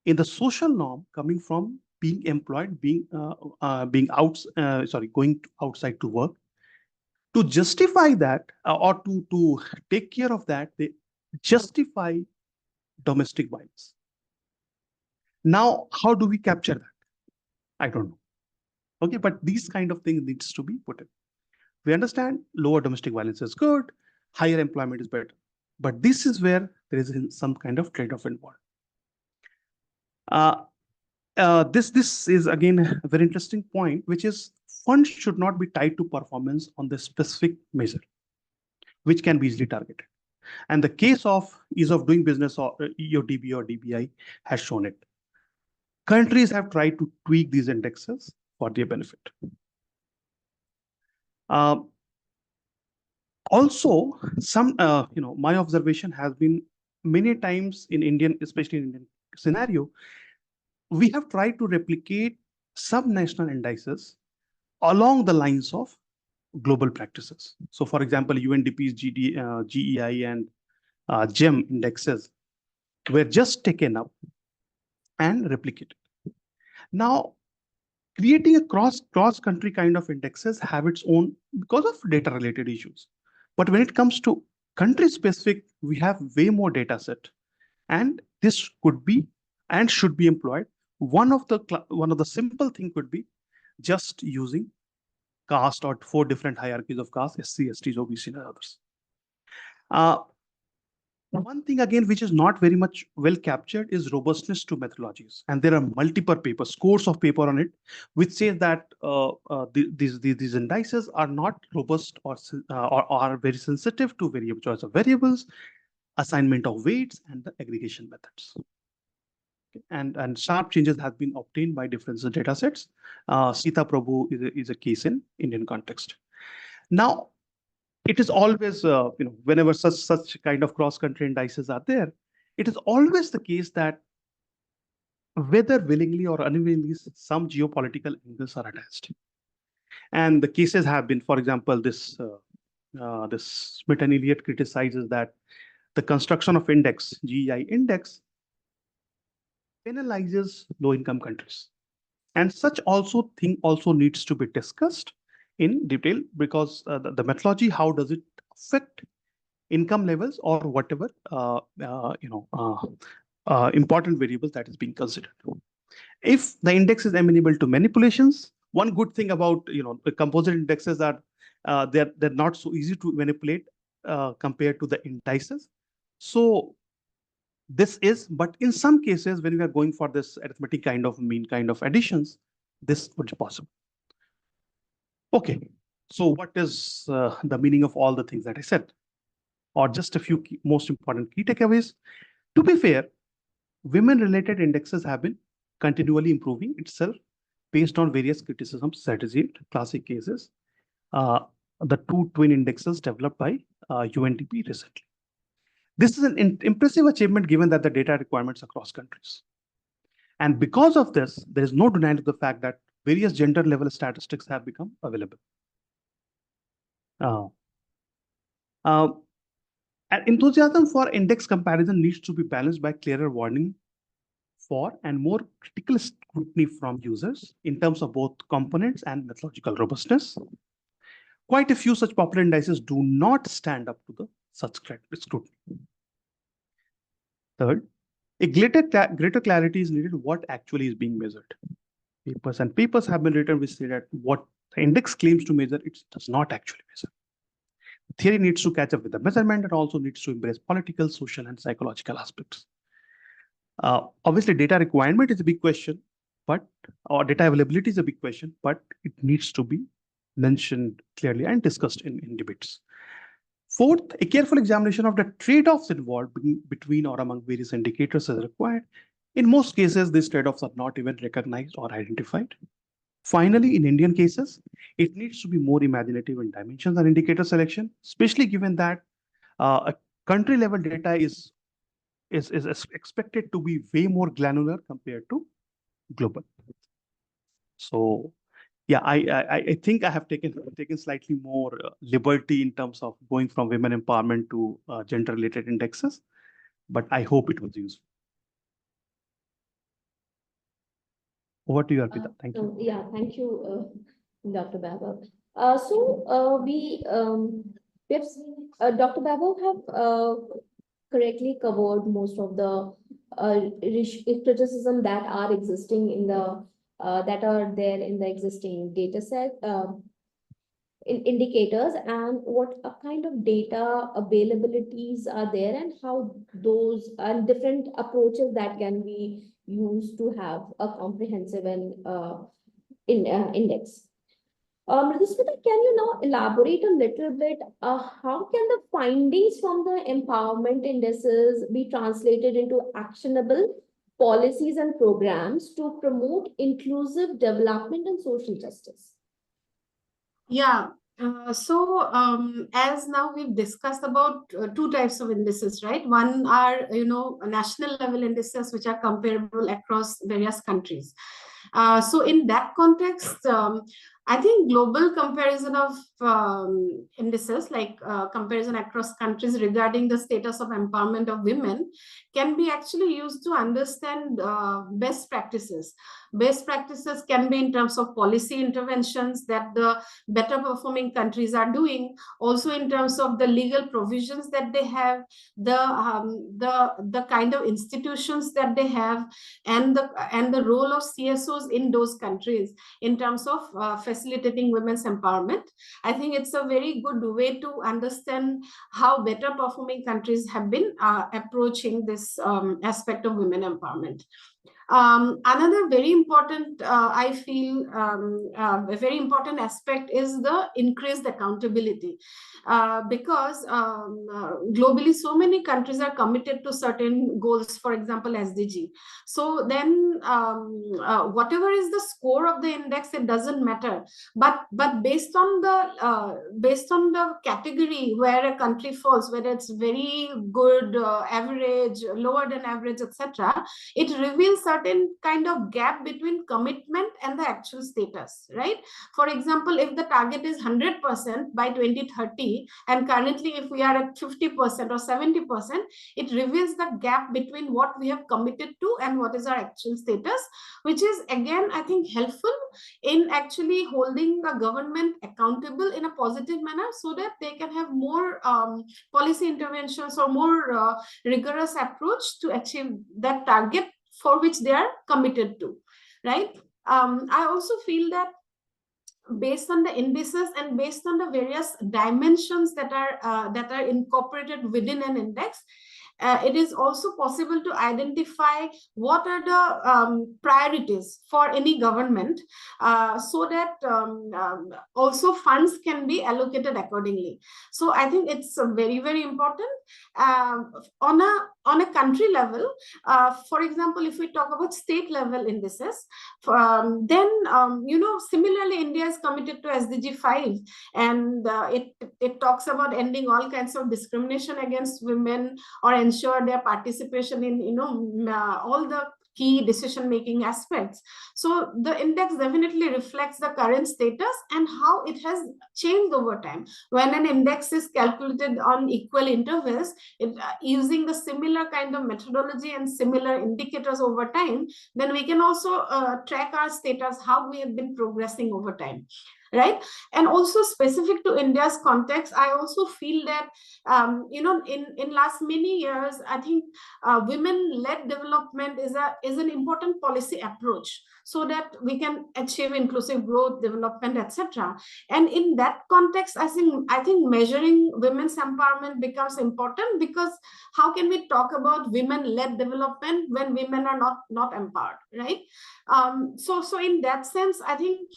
in the social norm coming from being employed, going outside to work. To justify that or to take care of that, they justify domestic violence. Now, how do we capture that? I don't know. Okay, but these kind of things needs to be put in. We understand lower domestic violence is good, higher employment is better. But this is where there is some kind of trade-off involved. This is again a very interesting point, which is funds should not be tied to performance on the specific measure, which can be easily targeted. And the case of ease of doing business or EODB or DBI has shown it. Countries have tried to tweak these indexes for their benefit. Also, my observation has been many times in Indian, especially in Indian scenario, we have tried to replicate sub-national indices along the lines of global practices. So, for example, UNDP's GEI and GEM indexes were just taken up and replicated. Now, creating a cross-country kind of indexes have its own because of data-related issues. But when it comes to country-specific, we have way more data set, and this could be and should be employed. One of the simple thing could be just using caste or 4 different hierarchies of caste: SC, STs, OBC, and others. One thing again which is not very much well captured is robustness to methodologies, and there are multiple papers, scores of paper on it, which say that these indices are not robust or are very sensitive to variable choice of variables, assignment of weights, and the aggregation methods. And sharp changes have been obtained by different data sets. Sita Prabhu is a case in Indian context. Now, it is always, whenever such kind of cross-country indices are there, it is always the case that whether willingly or unwillingly, some geopolitical angles are attached. And the cases have been, for example, this Smith and Elliott criticizes that the construction of index, GEI index, penalizes low-income countries. And such thing also needs to be discussed in detail, because the methodology, how does it affect income levels or whatever important variables that is being considered. If the index is amenable to manipulations, one good thing about the composite indexes are they're not so easy to manipulate compared to the indices. So this is, but in some cases when we are going for this arithmetic kind of mean kind of additions, this would be possible. Okay, so what is the meaning of all the things that I said? Or just a few most important key takeaways. To be fair, women-related indexes have been continually improving itself based on various criticisms, strategy, classic cases. The 2 twin indexes developed by UNDP recently. This is an impressive achievement given that the data requirements across countries. And because of this, there is no denying the fact that various gender level statistics have become available. And enthusiasm for index comparison needs to be balanced by clearer warning for and more critical scrutiny from users in terms of both components and methodological robustness. Quite a few such popular indices do not stand up to the such scrutiny. Third, a greater clarity is needed what actually is being measured. Papers have been written which say that what the index claims to measure, it does not actually measure. theory needs to catch up with the measurement and also needs to embrace political, social, and psychological aspects. Obviously, data requirement is a big question, but or data availability is a big question, but it needs to be mentioned clearly and discussed in debates. Fourth, a careful examination of the trade-offs involved between or among various indicators is required. In most cases, these trade-offs are not even recognized or identified. Finally, in Indian cases, it needs to be more imaginative in dimensions and indicator selection, especially given that a country-level data is expected to be way more granular compared to global. So yeah, I think I have taken slightly more liberty in terms of going from women empowerment to gender related indexes, but I hope it was useful. Over to you, Arpita. Thank you. Yeah, thank you, Dr. Babu. We have Dr. Babu have correctly covered most of the criticism that are existing in the that are there in the existing data set indicators, and what a kind of data availabilities are there and how those and different approaches that can be used to have a comprehensive and index. Ridhusmita, can you now elaborate a little bit? How can the findings from the empowerment indices be translated into actionable policies and programs to promote inclusive development and social justice? Yeah. As now we've discussed about two types of indices, right? One are, national level indices, which are comparable across various countries. So in that context, I think global comparison of indices, like comparison across countries regarding the status of empowerment of women, can be actually used to understand best practices. Best practices can be in terms of policy interventions that the better performing countries are doing, also in terms of the legal provisions that they have, the kind of institutions that they have, and the role of CSOs in those countries in terms of facilitating women's empowerment. I think it's a very good way to understand how better performing countries have been approaching this aspect of women empowerment. Another very important, I feel, a very important aspect is the increased accountability, because globally so many countries are committed to certain goals, for example, SDG. So then whatever is the score of the index, it doesn't matter. But based on the category where a country falls, whether it's very good, average, lower than average, etc., it reveals certain kind of gap between commitment and the actual status, right? For example, if the target is 100% by 2030, and currently if we are at 50% or 70%, it reveals the gap between what we have committed to and what is our actual status, which is again, I think, helpful in actually holding the government accountable in a positive manner, so that they can have more policy interventions or more rigorous approach to achieve that target for which they are committed to, right? I also feel that based on the indices and based on the various dimensions that are incorporated within an index, it is also possible to identify what are the priorities for any government, so that also funds can be allocated accordingly. So I think it's very, very important on a country level. For example, if we talk about state level indices, then similarly India is committed to SDG 5, and it talks about ending all kinds of discrimination against women, or ensure their participation in all the key decision-making aspects. So the index definitely reflects the current status and how it has changed over time. When an index is calculated on equal intervals, using the similar kind of methodology and similar indicators over time, then we can also track our status, how we have been progressing over time. right? And also specific to India's context, I also feel that in last many years, I think women-led development is an important policy approach, so that we can achieve inclusive growth, development, etc. And in that context, I think measuring women's empowerment becomes important, because how can we talk about women-led development when women are not empowered, right? So in that sense, I think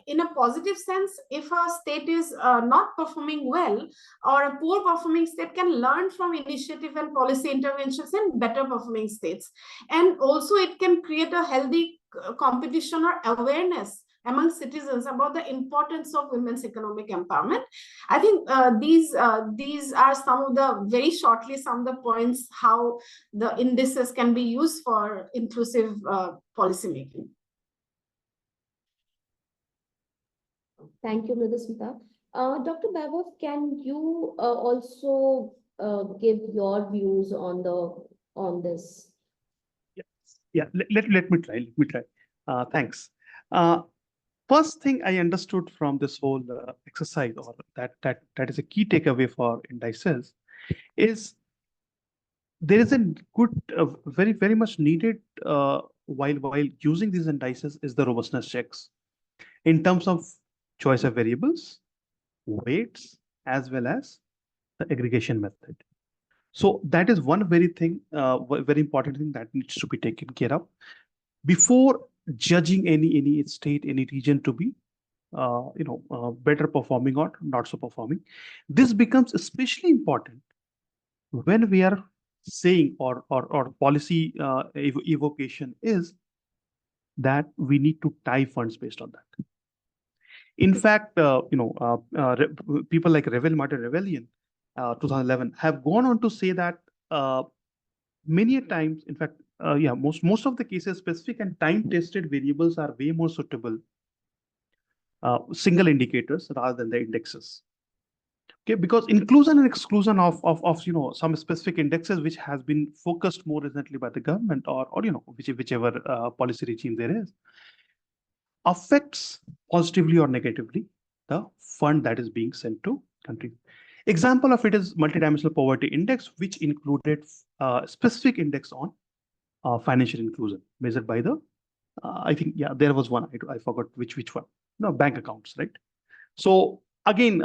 in a positive sense, if a state is not performing well, or a poor performing state can learn from initiative and policy interventions in better performing states. And also it can create a healthy competition or awareness among citizens about the importance of women's economic empowerment. I think these are some of the, very shortly, some of the points how the indices can be used for inclusive policy making. Thank you, Mridusmita. Dr. Vaibhav, can you also give your views on this? Yeah, let me try. Thanks. First thing I understood from this whole exercise, or that is a key takeaway for indices, is there is a good, very much needed while using these indices, is the robustness checks in terms of choice of variables, weights, as well as the aggregation method. So that is one very important thing that needs to be taken care of before judging any state, any region to be better performing or not so performing. This becomes especially important when we are saying, or policy evocation is that we need to tie funds based on that. In fact, people like Martin Revelian, 2011, have gone on to say that many times, in fact, most of the cases, specific and time-tested variables are way more suitable, single indicators rather than the indexes. Okay, because inclusion and exclusion of some specific indexes, which has been focused more recently by the government, or whichever policy regime there is, affects positively or negatively the fund that is being sent to countries. Example of it is multidimensional poverty index, which included a specific index on financial inclusion measured by the I think, yeah, there was one, I forgot which one. No, bank accounts, right? So again,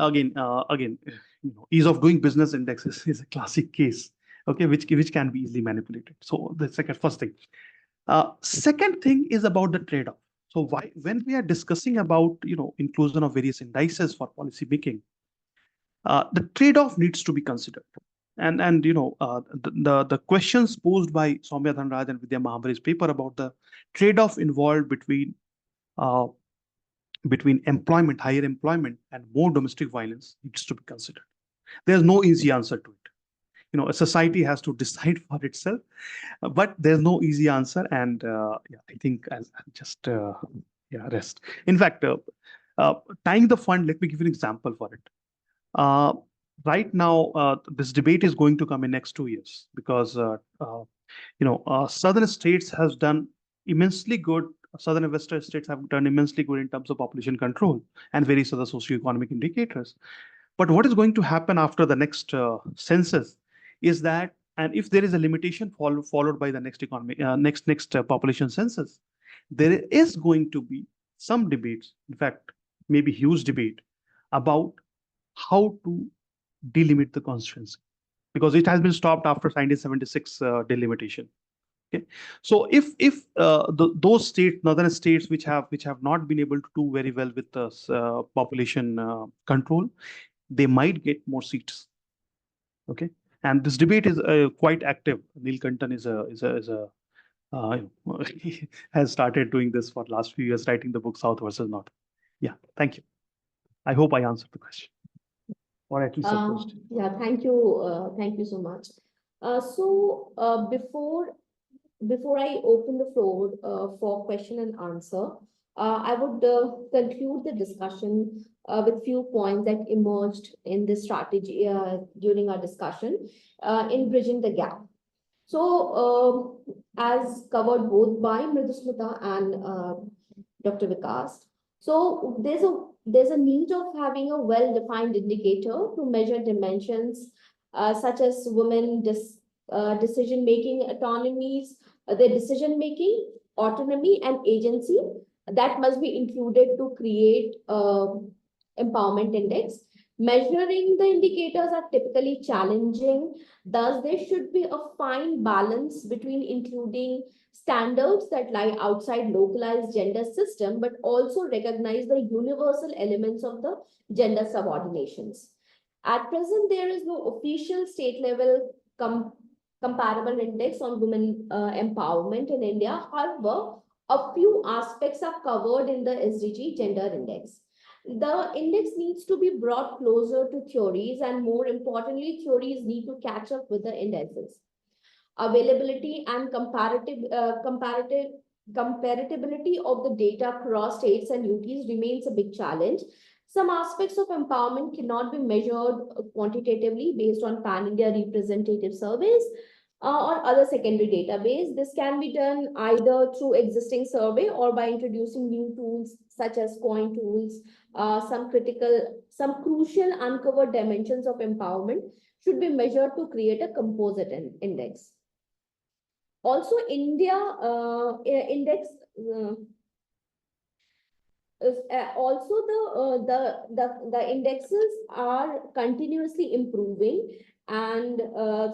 ease of doing business index is a classic case, okay, which can be easily manipulated. So the first thing. Second thing is about the trade-off. So when we are discussing about inclusion of various indices for policy making, the trade-off needs to be considered. And the questions posed by Soumya Dhanraj and Vidya Mahabari's paper about the trade-off involved between employment, higher employment, and more domestic violence needs to be considered. There's no easy answer to it. A society has to decide for itself, but there's no easy answer. And I think I'll just rest. In fact, tying the fund, let me give you an example for it. Right now, this debate is going to come in next 2 years, because southern states has done immensely good. Southern and western states have done immensely good in terms of population control and various other socioeconomic indicators. But what is going to happen after the next census is that, and if there is a limitation followed by the next population census, there is going to be some debates, in fact, maybe huge debate about how to delimit the constituency, because it has been stopped after 1976 delimitation. Okay, so if those states, northern states, which have not been able to do very well with the population control, they might get more seats. Okay, and this debate is quite active. Neil Kantan has started doing this for last few years, writing the book South versus North. Yeah, thank you. I hope I answered the question, or at least the question. Yeah, thank you so much. Before I open the floor for question and answer, I would conclude the discussion with few points that emerged in this strategy during our discussion in bridging the gap. So, as covered both by Mridusmita and Dr. Vikas, so there's a there's a need of having a well-defined indicator to measure dimensions such as women decision-making autonomies, their decision-making, autonomy, and agency that must be included to create empowerment index. Measuring the indicators are typically challenging. Thus, there should be a fine balance between including standards that lie outside localized gender system, but also recognize the universal elements of the gender subordinations. At present, there is no official state level comparable index on women empowerment in India. However, a few aspects are covered in the SDG gender index. The index needs to be brought closer to theories, and more importantly, theories need to catch up with the indices. Availability and comparability of the data across states and UTs remains a big challenge. Some aspects of empowerment cannot be measured quantitatively based on pan-India representative surveys or other secondary database. This can be done either through existing survey or by introducing new tools such as coin tools. Some crucial uncovered dimensions of empowerment should be measured to create a composite index. Also, India index also the indexes are continuously improving and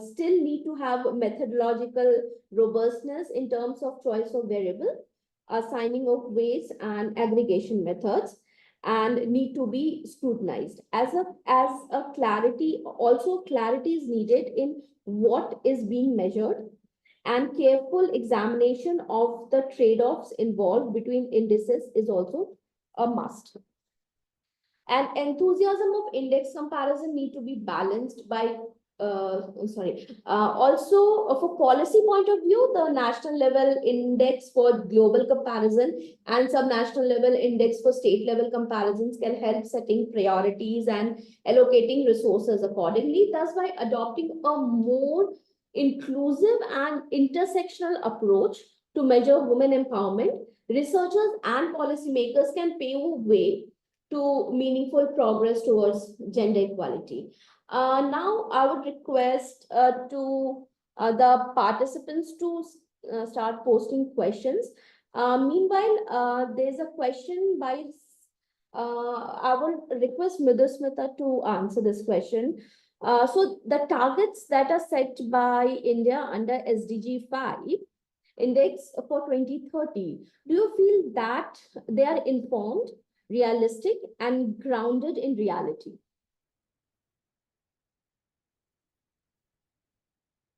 still need to have methodological robustness in terms of choice of variable, assigning of weights and aggregation methods, and need to be scrutinized. As a clarity, also clarity is needed in what is being measured, and careful examination of the trade-offs involved between indices is also a must. And enthusiasm of index comparison need to be balanced by also for policy point of view, the national level index for global comparison and subnational level index for state level comparisons can help setting priorities and allocating resources accordingly. Thus, by adopting a more inclusive and intersectional approach to measure women empowerment, researchers and policymakers can pave a way to meaningful progress towards gender equality. Now, I would request the participants to start posting questions. Meanwhile, there's a question by, I would request Smita to answer this question. So the targets that are set by India under SDG 5 index for 2030, do you feel that they are informed, realistic, and grounded in reality?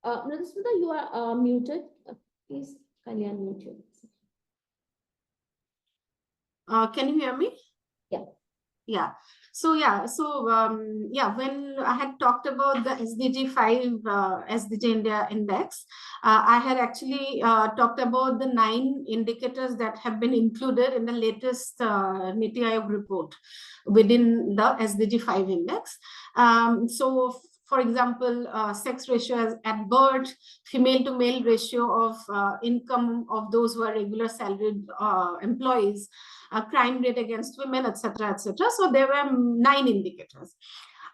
Smita, you are muted. Please kindly unmute you. Can you hear me? Yeah. Yeah. So when I had talked about the SDG 5 SDG India index, I had actually talked about the 9 indicators that have been included in the latest NITI Aayog report within the SDG 5 index. So for example, sex ratio at birth, female to male ratio of income of those who are regular salaried employees, crime rate against women, etc., etc. So there were 9 indicators.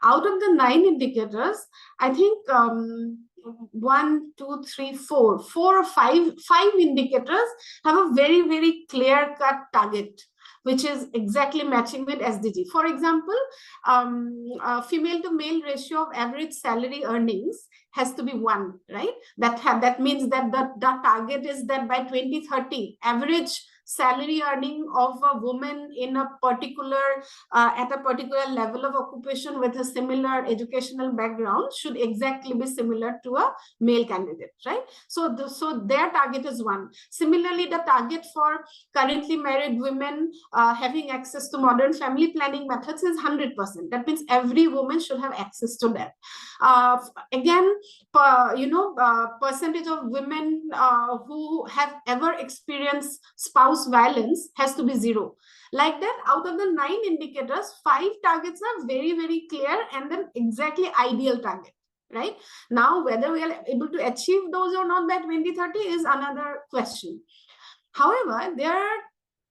Out of the 9 indicators, I think 1, 2, 3, 4 or 5 indicators have a very, very clear-cut target, which is exactly matching with SDG. For example, female to male ratio of average salary earnings has to be 1, right? That means that the target is that by 2030, average salary earning of a woman in a particular at a particular level of occupation with a similar educational background should exactly be similar to a male candidate, right? So their target is 1. Similarly, the target for currently married women having access to modern family planning methods is 100%. That means every woman should have access to that. Again, percentage of women who have ever experienced spouse violence has to be 0. Like that, out of the 9 indicators, 5 targets are very, very clear and then exactly ideal target, right? Now, whether we are able to achieve those or not by 2030 is another question. However, there are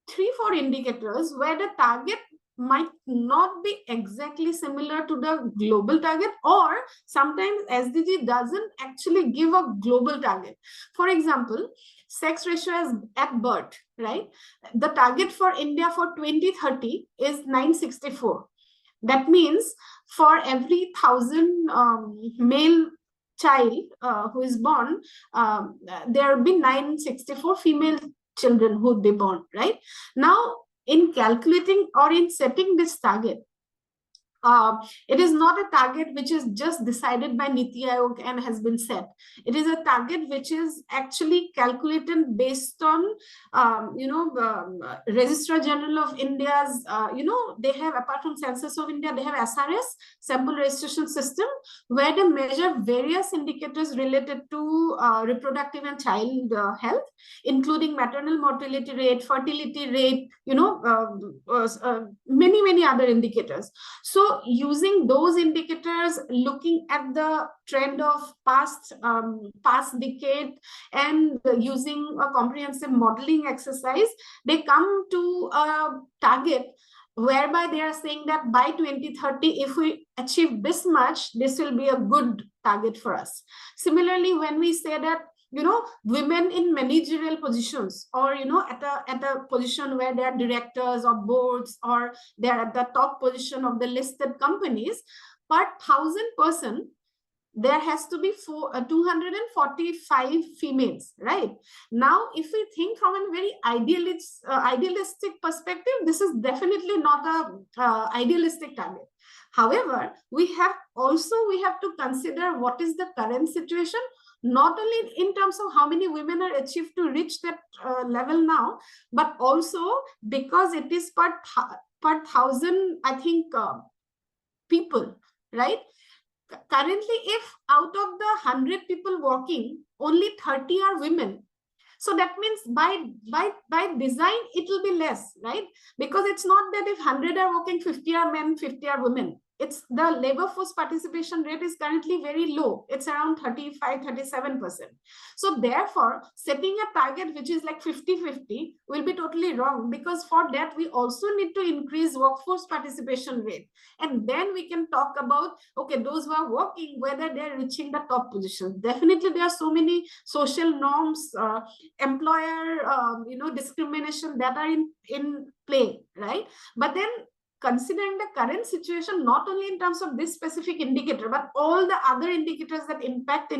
3-4 indicators where the target might not be exactly similar to the global target, or sometimes SDG doesn't actually give a global target. For example, sex ratio is at birth, right? The target for India for 2030 is 964. That means for every 1,000 male child who is born, there will be 964 female children who would be born, right? Now, in calculating or in setting this target, it is not a target which is just decided by Niti Aayog and has been set. It is a target which is actually calculated based on, Registrar General of India's, they have, apart from Census of India, they have SRS, Sample Registration System, where they measure various indicators related to reproductive and child health, including maternal mortality rate, fertility rate, many other indicators. So using those indicators, looking at the trend of past decade, and using a comprehensive modeling exercise, they come to a target whereby they are saying that by 2030, if we achieve this much, this will be a good target for us. Similarly, when we say that women in managerial positions, or at a position where they are directors or boards, or they are at the top position of the listed companies, per 1,000 person there has to be 245 females, right? Now, if we think from a very idealistic perspective, this is definitely not a idealistic target. However, we have to consider what is the current situation, not only in terms of how many women are achieved to reach that level now, but also because it is per 1,000, I think, people, right? Currently, if out of the 100 people working, only 30 are women. So that means by design, it will be less, right? Because it's not that if 100 are working, 50 are men, 50 are women. It's the labor force participation rate is currently very low. It's around 35-37%. So therefore, setting a target which is like 50-50 will be totally wrong, because for that, we also need to increase workforce participation rate. And then we can talk about, okay, those who are working, whether they're reaching the top positions. Definitely, there are so many social norms, employer, discrimination that are in play, right? But then, considering the current situation, not only in terms of this specific indicator, but all the other indicators that impact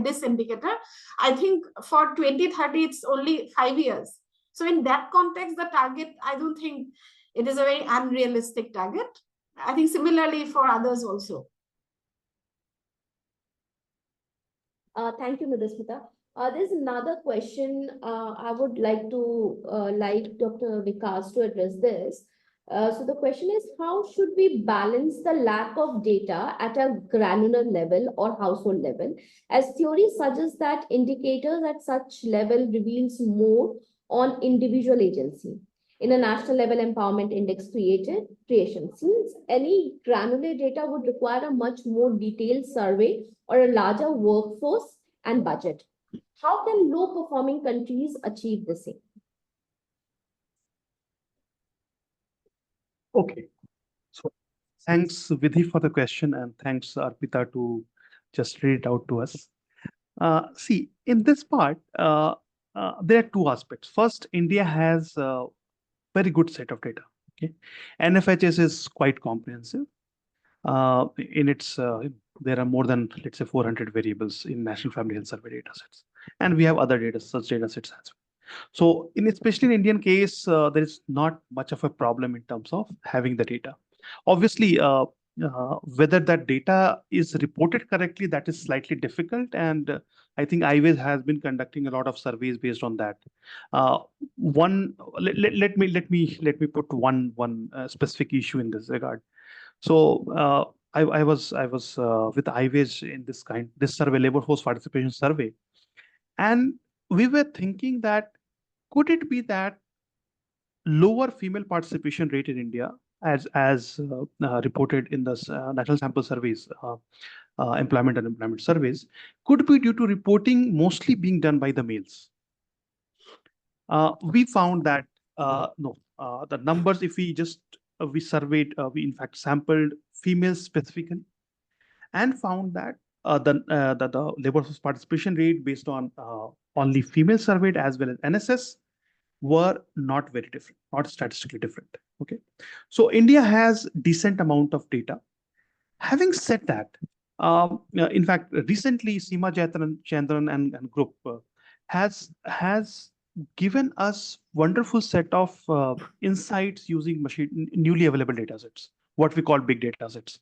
this indicator, I think for 2030, it's only 5 years. So in that context, the target, I don't think it is a very unrealistic target. I think similarly for others also. Thank you, Madhusmita. There's another question. I would like Dr. Vikas to address this. So the question is, how should we balance the lack of data at a granular level or household level, as theory suggests that indicators at such level reveals more on individual agency? In a national level empowerment index creation, since any granular data would require a much more detailed survey or a larger workforce and budget. How can low performing countries achieve the same? Okay, so thanks Vidhi for the question, and thanks Arpita to just read it out to us. See, in this part, there are two aspects. First, India has a very good set of data. Okay, NFHS is quite comprehensive. In its, there are more than, let's say, 400 variables in National Family Health Survey data sets, and we have other such data sets as well. So, especially in Indian case, there is not much of a problem in terms of having the data. Obviously, whether that data is reported correctly, that is slightly difficult, and I think IWWAGE has been conducting a lot of surveys based on that. Let me put one specific issue in this regard. So I was with IWWAGE in this survey, labor force participation survey, and we were thinking that could it be that lower female participation rate in India, as reported in the national sample surveys, employment and unemployment surveys, could be due to reporting mostly being done by the males? We found that no. The numbers, if we just we surveyed, we in fact sampled females specifically, and found that the labor force participation rate based on only female surveyed as well as NSS were not very different, not statistically different. Okay, so India has decent amount of data. Having said that, in fact, recently Seema Chandran and group has given us wonderful set of insights using newly available data sets, what we call big data sets.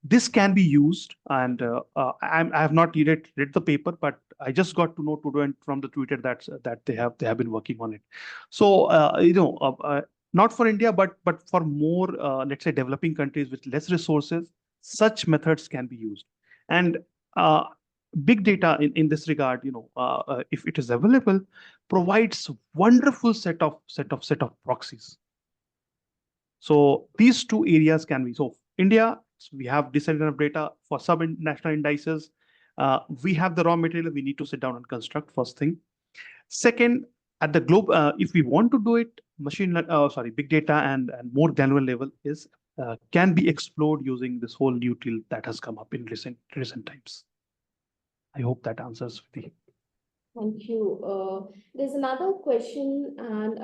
This can be used, and I have not yet read the paper, but I just got to know today from the Twitter that they have been working on it. So not for India, but for more let's say developing countries with less resources, such methods can be used. And uh, big data in this regard, if it is available, provides wonderful set of proxies. So these two areas can be. So India, we have decent enough data for sub-national indices. We have the raw material. We need to sit down and construct, first thing. Second, at the globe, if we want to do it, big data and more granular level is can be explored using this whole new tool that has come up in recent times. I hope that answers the. Thank you. There's another question, and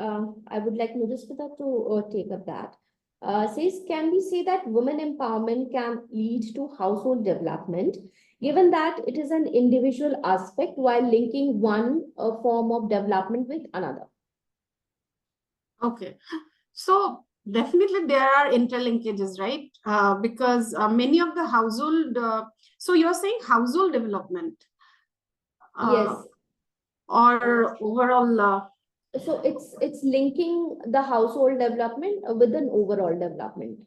I would like Nurispita to take up that. Says, can we say that women empowerment can lead to household development, given that it is an individual aspect while linking one form of development with another? Okay, so definitely there are interlinkages, right? Because many of the household, so you're saying household development? Yes. Or overall? So it's linking the household development with an overall development.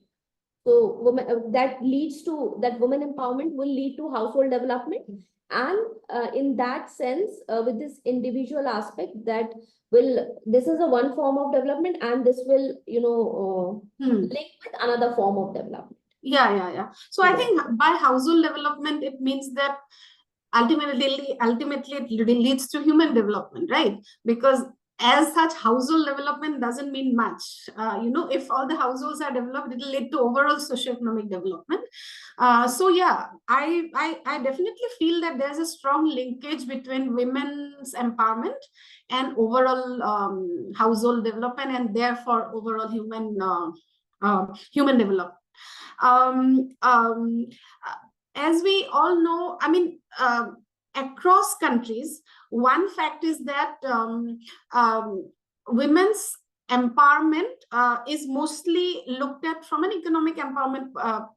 So women that leads to that women empowerment will lead to household development, and in that sense, with this individual aspect, this is a one form of development, and this will link with another form of development. Yeah. So I think by household development, it means that ultimately it leads to human development, right? Because as such, household development doesn't mean much. If all the households are developed, it will lead to overall socioeconomic development. So yeah, I definitely feel that there's a strong linkage between women's empowerment and overall household development, and therefore overall human development. As we all know, I mean, across countries, one fact is that women's empowerment is mostly looked at from an economic empowerment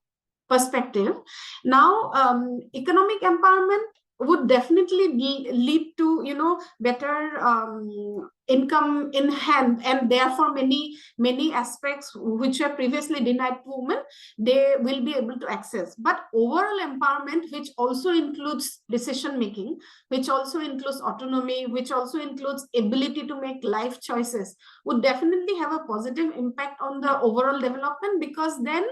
perspective. Now, economic empowerment would definitely lead to better income in hand, and therefore many aspects which were previously denied to women, they will be able to access. But overall empowerment, which also includes decision making, which also includes autonomy, which also includes ability to make life choices, would definitely have a positive impact on the overall development. Because then,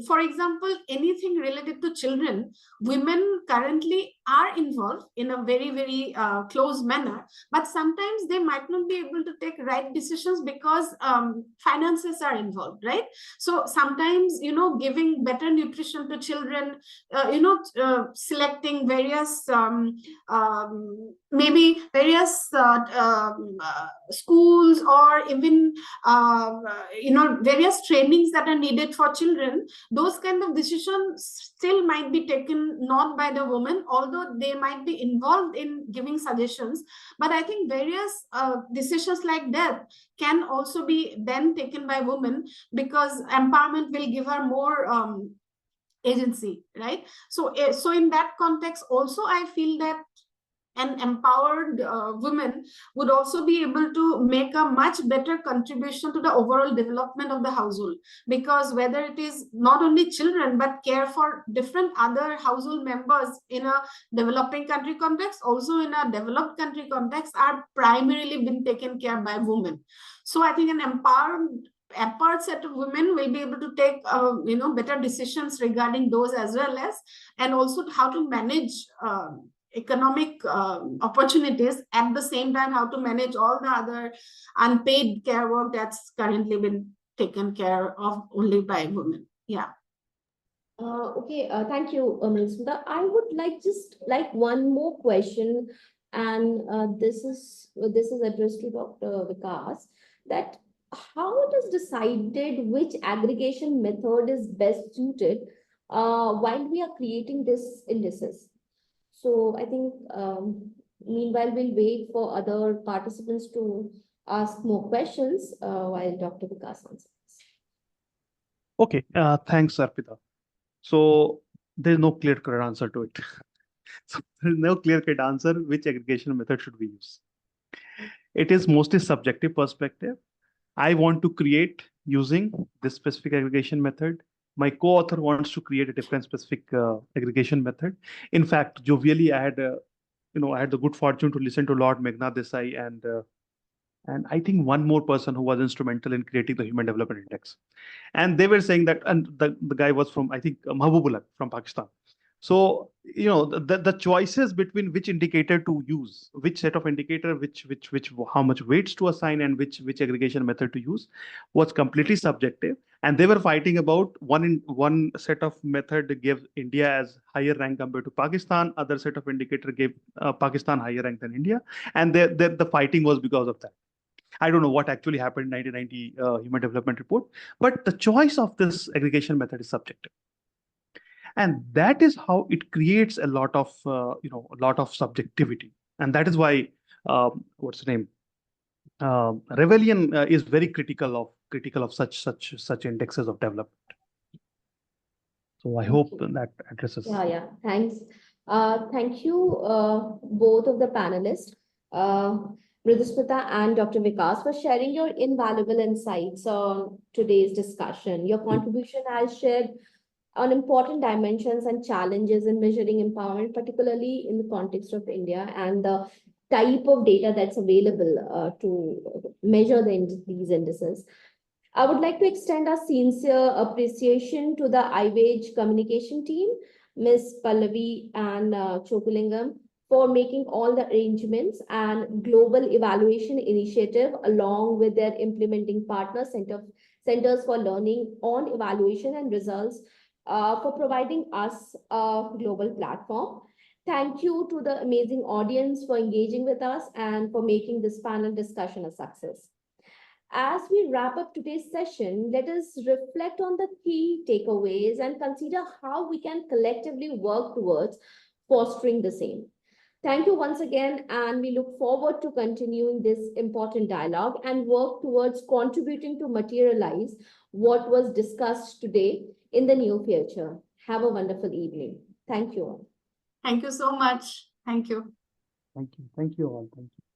for example, anything related to children, women currently are involved in a very close manner, but sometimes they might not be able to take right decisions because finances are involved, right? So sometimes, giving better nutrition to children, selecting various maybe various schools, or even various trainings that are needed for children, those kind of decisions still might be taken not by the woman, although they might be involved in giving suggestions. But I think various decisions like that can also be then taken by women, because empowerment will give her more agency, right? So in that context also, I feel that an empowered woman would also be able to make a much better contribution to the overall development of the household. Because whether it is not only children, but care for different other household members in a developing country context, also in a developed country context, are primarily been taken care by women. So I think an empowered set of women will be able to take better decisions regarding those, as well as, and also how to manage economic opportunities, at the same time how to manage all the other unpaid care work that's currently been taken care of only by women. Yeah. Okay, thank you, Ms. Smita. I would just like one more question, and this is addressed to Dr. Vikas. That how it is decided which aggregation method is best suited while we are creating this indices? So I think meanwhile we'll wait for other participants to ask more questions while Dr. Vikas answers. Okay, thanks, Arpita. So there's no clear-cut answer to it. So there's no clear-cut answer which aggregation method should we use. It is mostly subjective perspective. I want to create using this specific aggregation method. My co-author wants to create a different specific aggregation method. In fact, jovially, I had the good fortune to listen to Lord Meghna Desai and I think one more person who was instrumental in creating the Human Development Index. And they were saying that, and the guy was from, I think, Mahbubullah from Pakistan. So, the choices between which indicator to use, which set of indicator, how much weights to assign and which aggregation method to use was completely subjective. And they were fighting about one set of method gave India as higher rank compared to Pakistan. Other set of indicator gave Pakistan higher rank than India. And the fighting was because of that. I don't know what actually happened in 1990 Human Development Report, but the choice of this aggregation method is subjective. And that is how it creates a lot of subjectivity, and that is why what's the name? Rebellion is very critical of such indexes of development. So I hope that addresses. Yeah. Thanks. Thank you, both of the panelists, Mridusmita and Dr. Vikas, for sharing your invaluable insights on today's discussion. Your contribution has shared on important dimensions and challenges in measuring empowerment, particularly in the context of India and the type of data that's available to measure these indices. I would like to extend our sincere appreciation to the IWAGE communication team, Ms. Pallavi and Chokulingam, for making all the arrangements, and Global Evaluation Initiative, along with their implementing partner Centers for Learning on Evaluation and Results, for providing us a global platform. Thank you to the amazing audience for engaging with us and for making this panel discussion a success. As we wrap up today's session, let us reflect on the key takeaways and consider how we can collectively work towards fostering the same. Thank you once again, and we look forward to continuing this important dialogue and work towards contributing to materialize what was discussed today in the near future. Have a wonderful evening. Thank you all. Thank you so much. Thank you. Thank you all. Thank you.